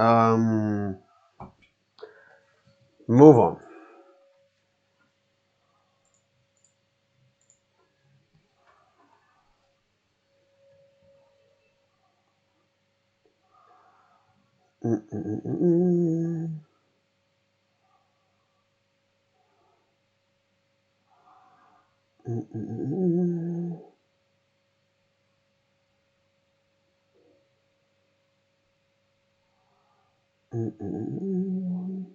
move on. Mm, mm, mm, mm. Mm, mm, mm, mm, mm.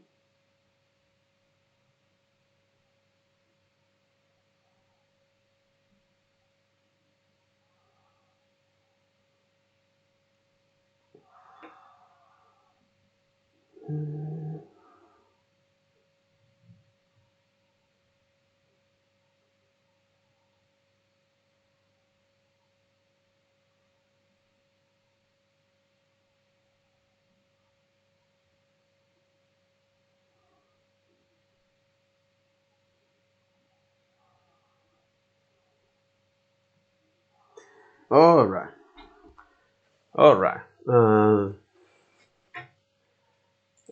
All right. All right.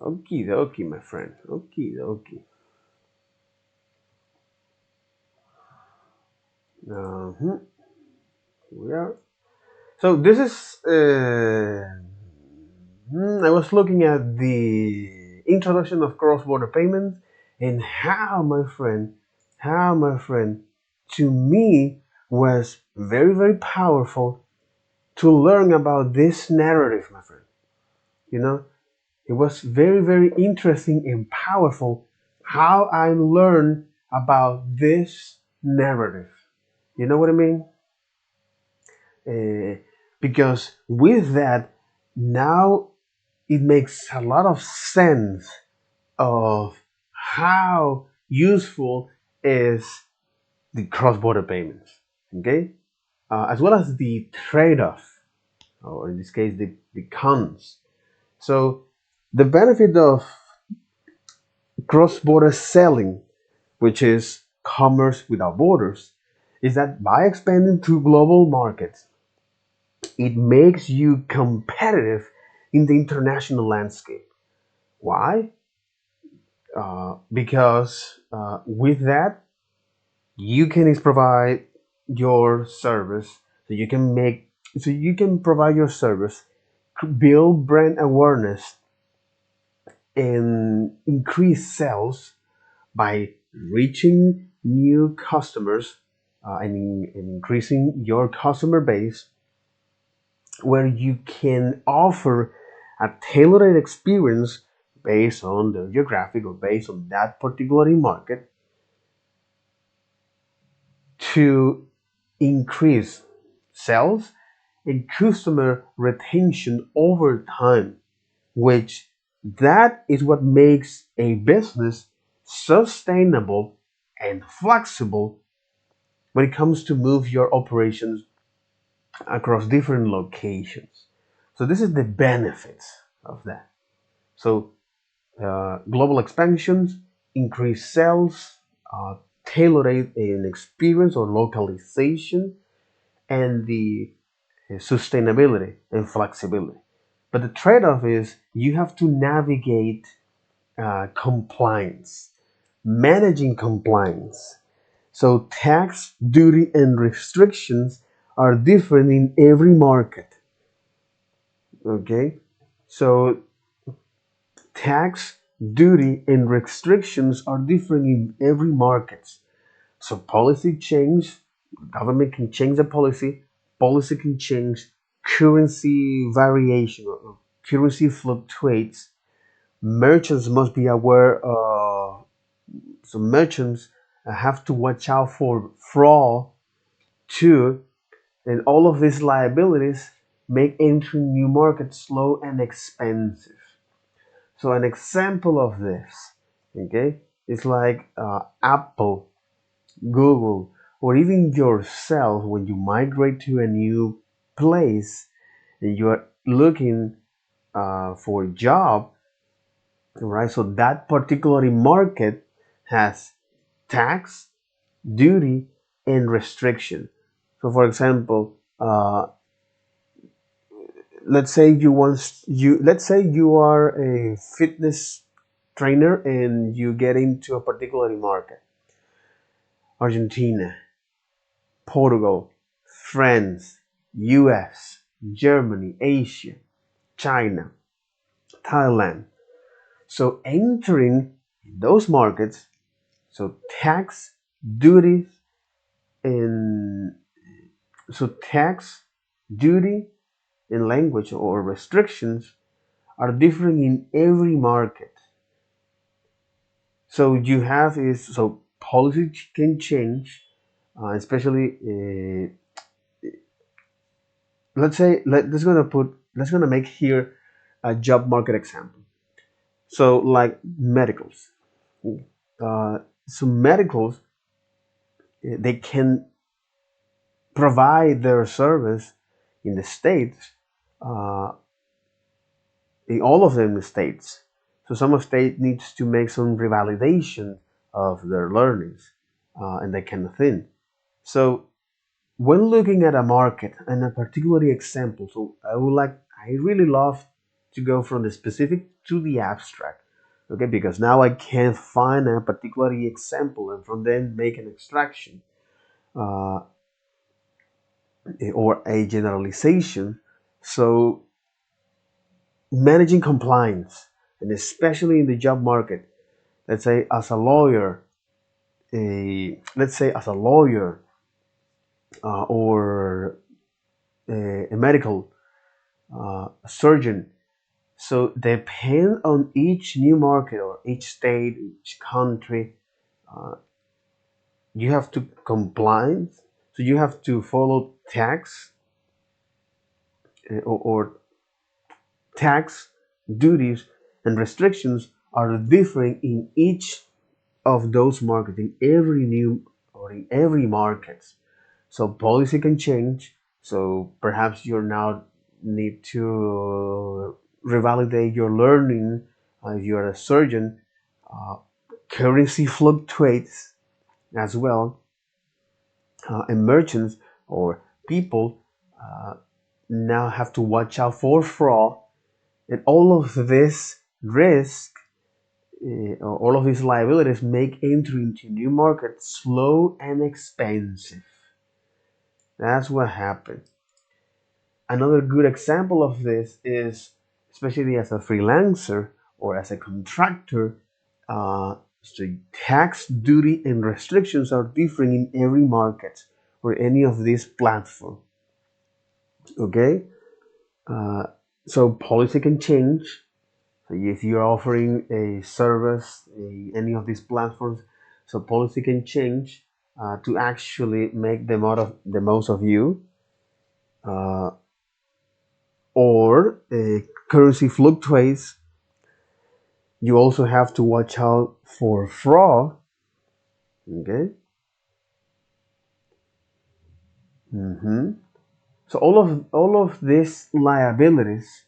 Okie dokie, my friend. Okie dokie. Uh-huh. We are. So this is. I was looking at the introduction of cross-border payments and how my friend, to me was very, very powerful to learn about this narrative, my friend. You know, it was very, very interesting and powerful how I learned about this narrative. You know what I mean? Uh, because with that, now it makes a lot of sense of how useful is the cross-border payments. Okay, as well as the trade-off, or in this case, the cons. So the benefit of cross-border selling, which is commerce without borders, is that by expanding to global markets, it makes you competitive in the international landscape. Why? Because with that, you can provide your service So you can make, so you can provide your service, build brand awareness, and increase sales by reaching new customers, and increasing your customer base, where you can offer a tailored experience based on the geographic or based on that particular market to increase sales and customer retention over time, which that is what makes a business sustainable and flexible when it comes to move your operations across different locations. So this is the benefits of that. So global expansions, increased sales, tailored an experience or localization, and the sustainability and flexibility. But the trade-off is you have to navigate compliance, managing compliance. So tax, duty, and restrictions are different in every market. Okay, so tax, duty, and restrictions are different in every market. So policy change, government can change the policy, policy can change, currency variation or currency fluctuates. Merchants must be aware. So merchants have to watch out for fraud too, and all of these liabilities make entering new markets slow and expensive. So an example of this, okay, is like Apple, Google, or even yourself when you migrate to a new place and you are looking for a job, right? So that particular market has tax, duty, and restriction. So, for example, let's say you are a fitness trainer and you get into a particular market: Argentina, Portugal, France, US, Germany, Asia, China, Thailand. So entering those markets, so tax, duties, and so tax, duty, and language or restrictions are different in every market. So you have is so policy can change, especially let's gonna make here a job market example. So like medicals, so medicals they can provide their service in the states, uh, in all of them the states. So some of state needs to make some revalidation of their learnings, and they can thin. So when looking at a market and a particular example, so I really love to go from the specific to the abstract, okay, because now I can find a particular example and from then make an extraction, uh, or a generalization. So managing compliance, and especially in the job market, let's say as a lawyer, let's say as a lawyer, or a medical surgeon. So depend on each new market or each state, each country, you have to comply. So you have to follow tax, or tax, duties, and restrictions are different in each of those markets, in every new or in every market. So policy can change. So perhaps you now need to revalidate your learning. If you're a surgeon, uh, currency fluctuates as well, and merchants or people now have to watch out for fraud, and all of this risk, all of these liabilities make entry into new markets slow and expensive. That's what happened. Another good example of this is, especially as a freelancer or as a contractor, so tax, duty, and restrictions are different in every market or any of these platforms. Okay, uh, so policy can change. So if you're offering a service, any of these platforms, so policy can change to actually make the most of you, uh, or currency fluctuates. You also have to watch out for fraud. Okay. hmm So all of these liabilities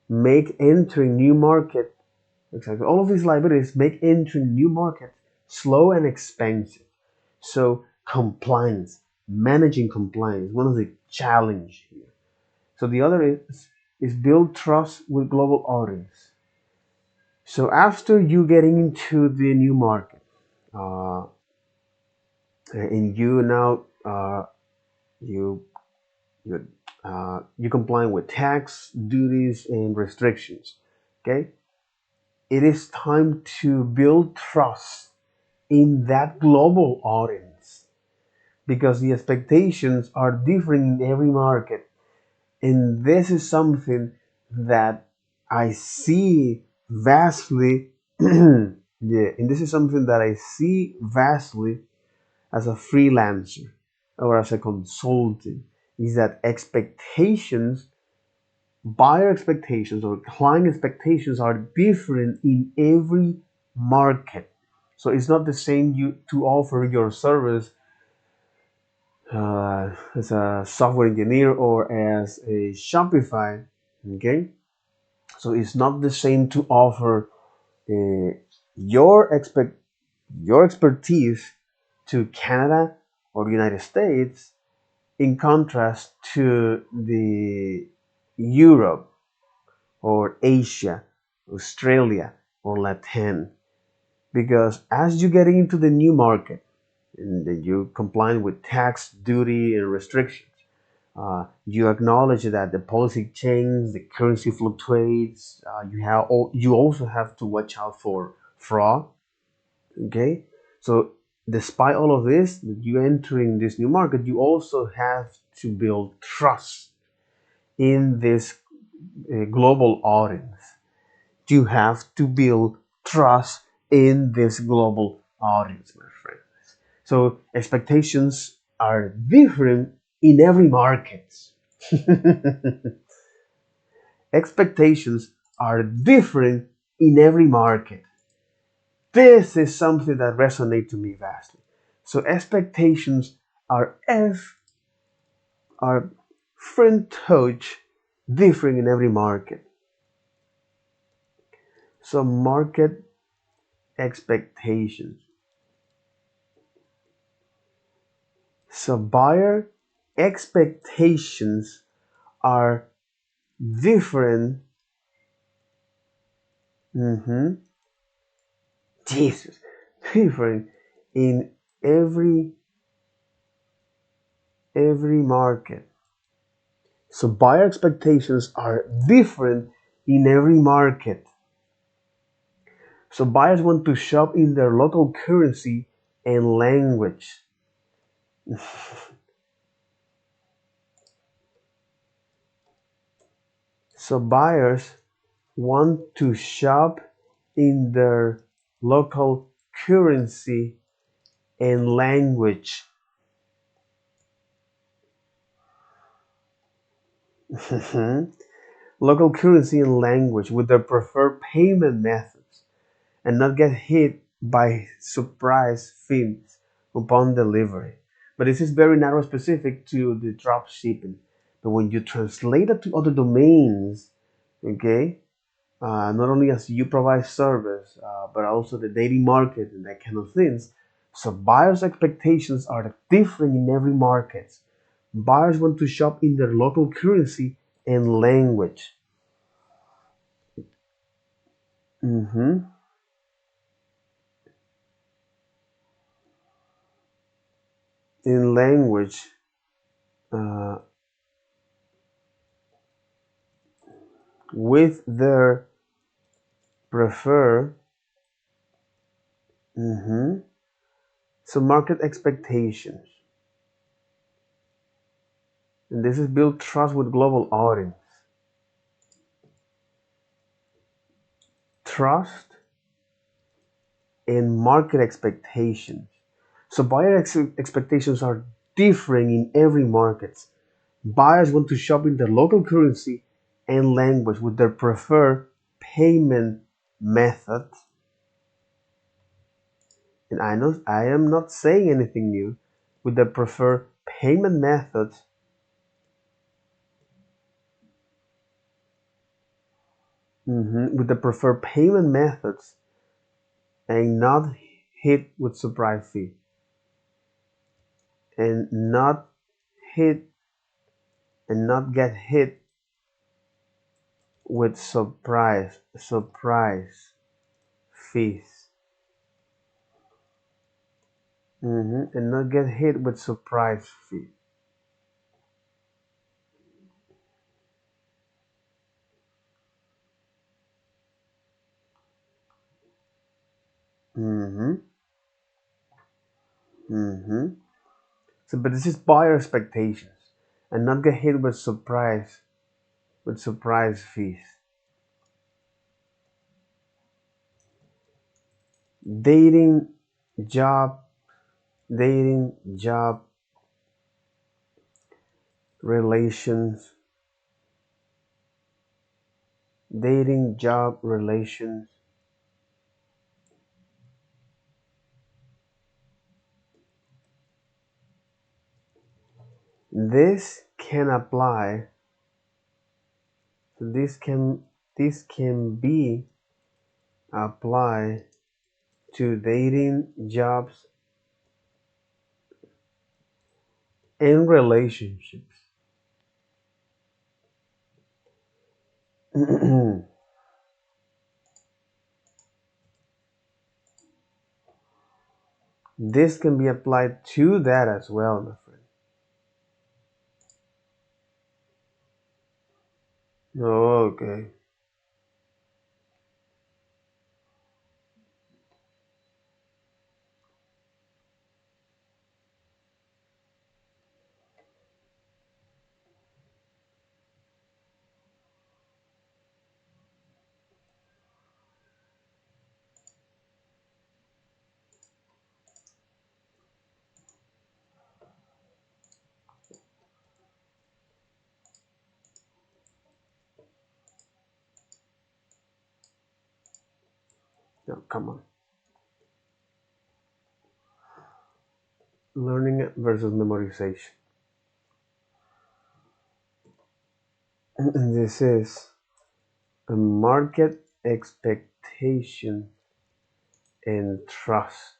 make entering new market exactly. All of these liabilities make entering new market slow and expensive. So compliance, managing compliance, one of the challenge here. So the other is build trust with global audience. So after you getting into the new market, uh, and you now you you comply with tax, duties, and restrictions. Okay, it is time to build trust in that global audience because the expectations are different in every market, and this is something that I see vastly. Yeah, and this is something that I see vastly as a freelancer or as a consultant is that expectations, buyer expectations or client expectations are different in every market. So it's not the same you to offer your service as a software engineer or as a Shopify. Okay, so it's not the same to offer uh, your expect your expertise to Canada or the United States in contrast to the Europe or Asia, Australia or Latin. Because as you get into the new market and then you comply with tax, duty, and restrictions, you acknowledge that the policy changes, the currency fluctuates. You also have to watch out for fraud. Okay, so despite all of this, you entering this new market, you also have to build trust in this global audience. You have to build trust in this global audience, my friends. So expectations are different in every market. Expectations are different in every market. This is something that resonates to me vastly. So expectations are are front touch different in every market. So market expectations. So buyer expectations are different. hmm Jesus, different in every every market. So buyer expectations are different in every market. So buyers want to shop in their local currency and language. So buyers want to shop in their local currency and language. Local currency and language with their preferred payment methods and not get hit by surprise fees upon delivery. But this is very narrow specific to the drop shipping. But when you translate it to other domains, okay, not only as you provide service, but also the daily market and that kind of things. So buyers' expectations are different in every market. Buyers want to shop in their local currency and language. hmm In language. uh, with their prefer mhm, so market expectations, and this is build trust with global audience. Trust and market expectations. So buyer expectations are differing in every market. Buyers want to shop in their local currency and language with their preferred payment method. And I am not saying anything new. With their preferred payment method, with the preferred payment methods, and not hit with surprise fee, and not hit and not get hit with surprise fees. And not get hit with surprise fee. Mm-hmm. Mm-hmm. So, but this is buyer expectations, and not get hit with surprise fees. Dating, job, job, relations, job, relations. This can apply. So this can be applied to dating, jobs, and relationships. This can be applied to that as well, my friend. Okay. No, come on. Learning versus memorization. And this is a market expectation and trust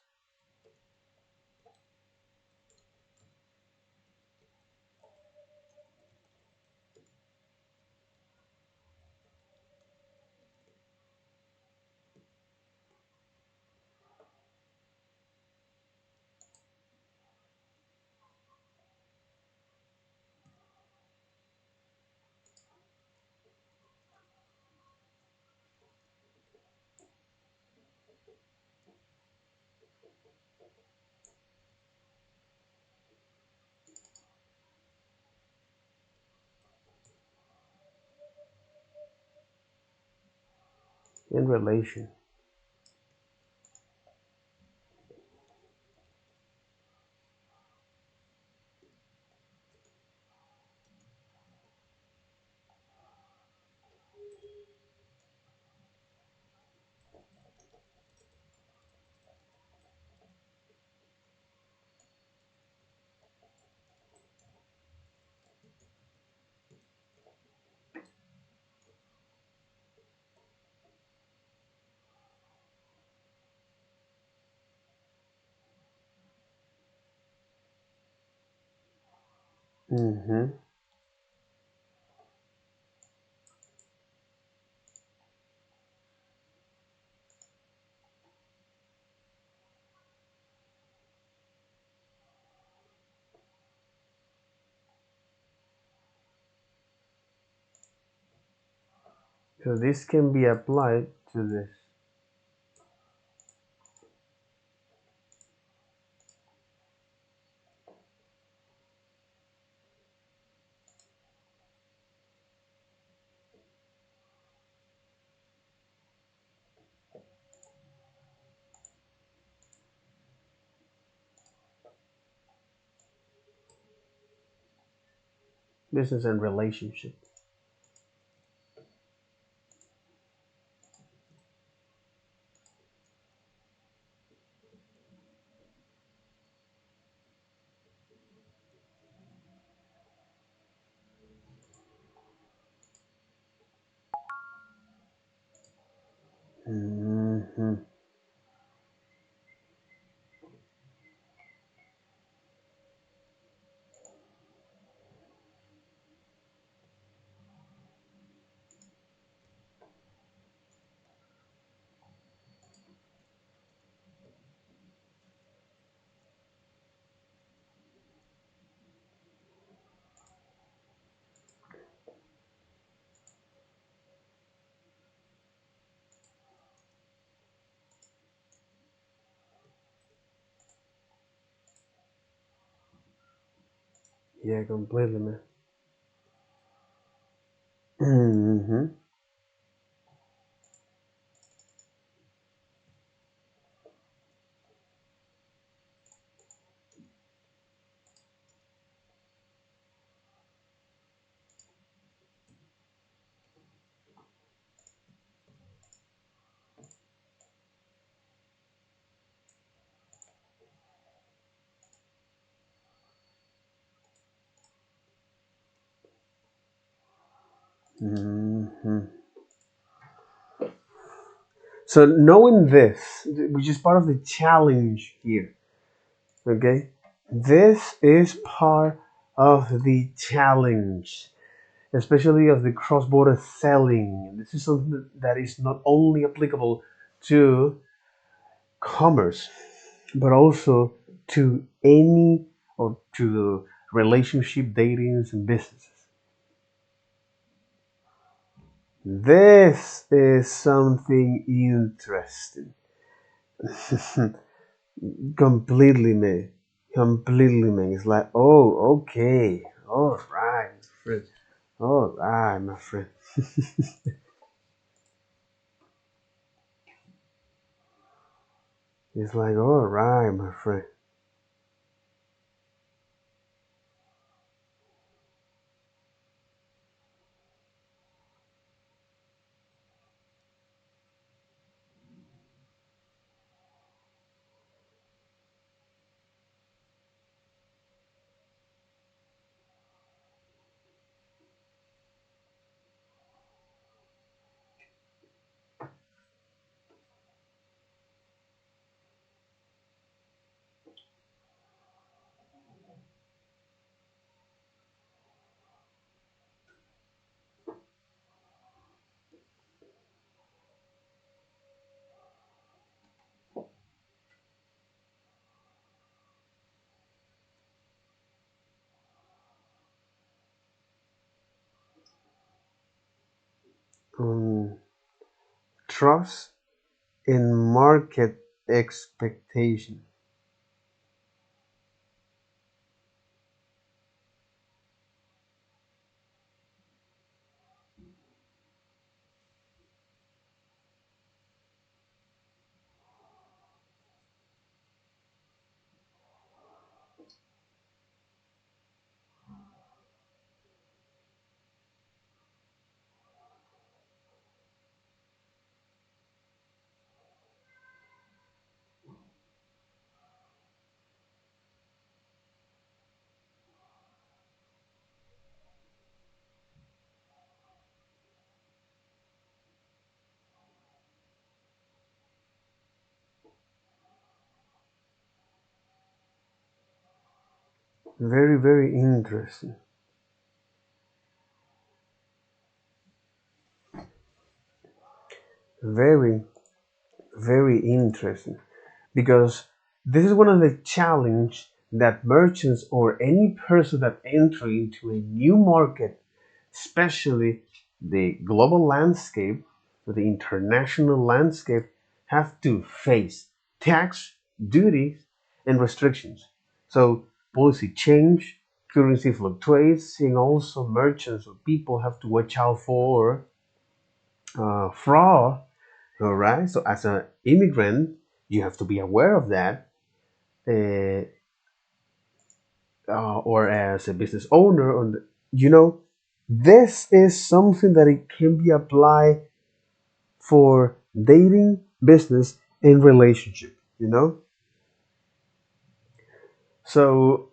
in relation. Mm-hmm. So this can be applied to this. Business and relationship. Hmm. Yeah, completely, man. Hmm. Hmm. So knowing this, which is part of the challenge here, okay? This is part of the challenge, especially of the cross-border selling. This is something that is not only applicable to commerce, but also to any or to relationship, datings, and businesses. This is something interesting. Completely, man. Completely, man. It's like, oh, okay. All right, my friend. All right, my friend. It's like, all right, my friend. Um, Trust in market expectation. Very, very interesting. Very, very interesting. Because this is one of the challenge that merchants or any person that enter into a new market, especially the global landscape, the international landscape, have to face tax, duties, and restrictions. So policy change, currency fluctuates, and also merchants or people have to watch out for fraud. All right. So as an immigrant, you have to be aware of that. Uh, or as a business owner, you know, this is something that it can be applied for dating, business, and relationship. So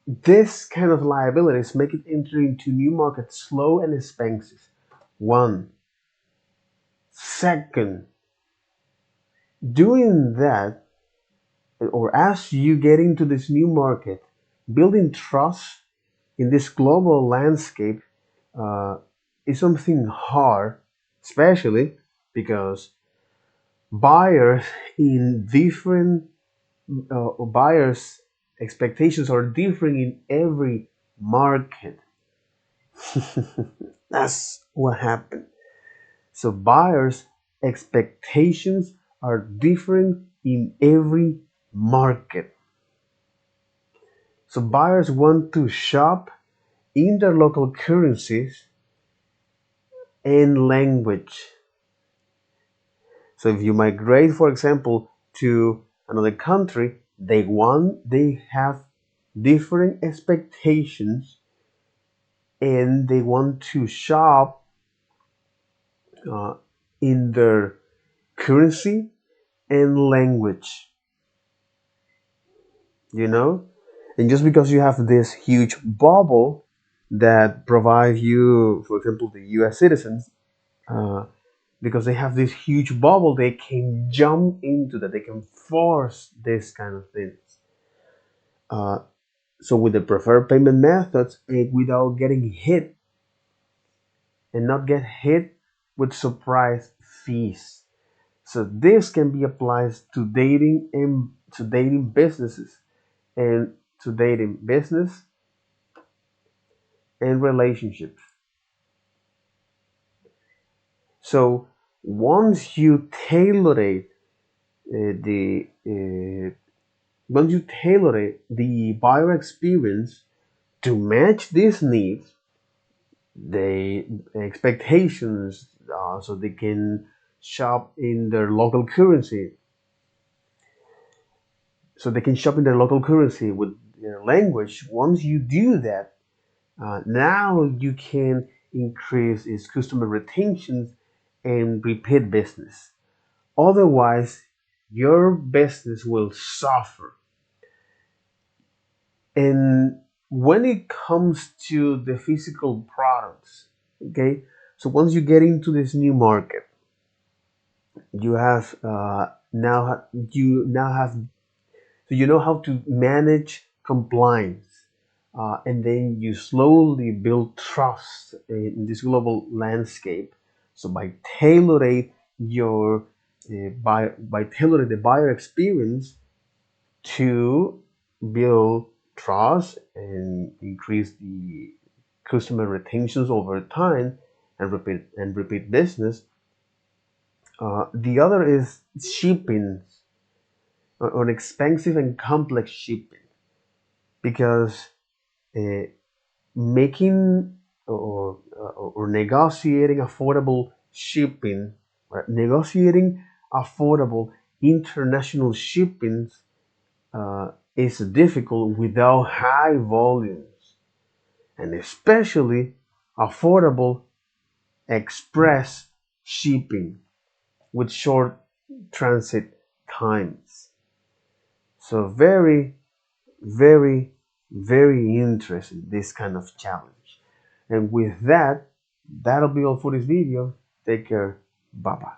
this kind of liabilities make it enter into new markets slow and expensive. One second, doing that, or as you get into this new market, building trust in this global landscape uh, is something hard, especially because buyers in different buyers' expectations are different in every market. That's what happened. So buyers' expectations are different in every market. So buyers want to shop in their local currencies and language. So if you migrate, for example, to another country, they have different expectations and they want to shop uh, in their currency and language, you know? And just because you have this huge bubble that provides you, for example, the US citizens, uh, because they have this huge bubble, they can jump into that, they can force this kind of things. Uh, so with the preferred payment methods, without getting hit and not get hit with surprise fees. So this can be applied to dating and to dating businesses and to dating business and relationships. So once you tailor it, the once you tailor it, the buyer experience to match these needs, the expectations, so they can shop in their local currency, with their language. Once you do that, now you can increase its customer retention and repeat business. Otherwise, your business will suffer. And when it comes to the physical products, okay, so once you get into this new market, you have you now have so you know how to manage compliance, and then you slowly build trust in this global landscape. So by tailoring your by tailoring the buyer experience to build trust and increase the customer retentions over time and repeat business. The other is shipping, on expensive and complex shipping, because uh, making or negotiating affordable shipping, right? Negotiating affordable international shippings is difficult without high volumes, and especially affordable express shipping with short transit times. So very, very, very interesting, this kind of challenge. And with that, that'll be all for this video. Take care. Bye bye.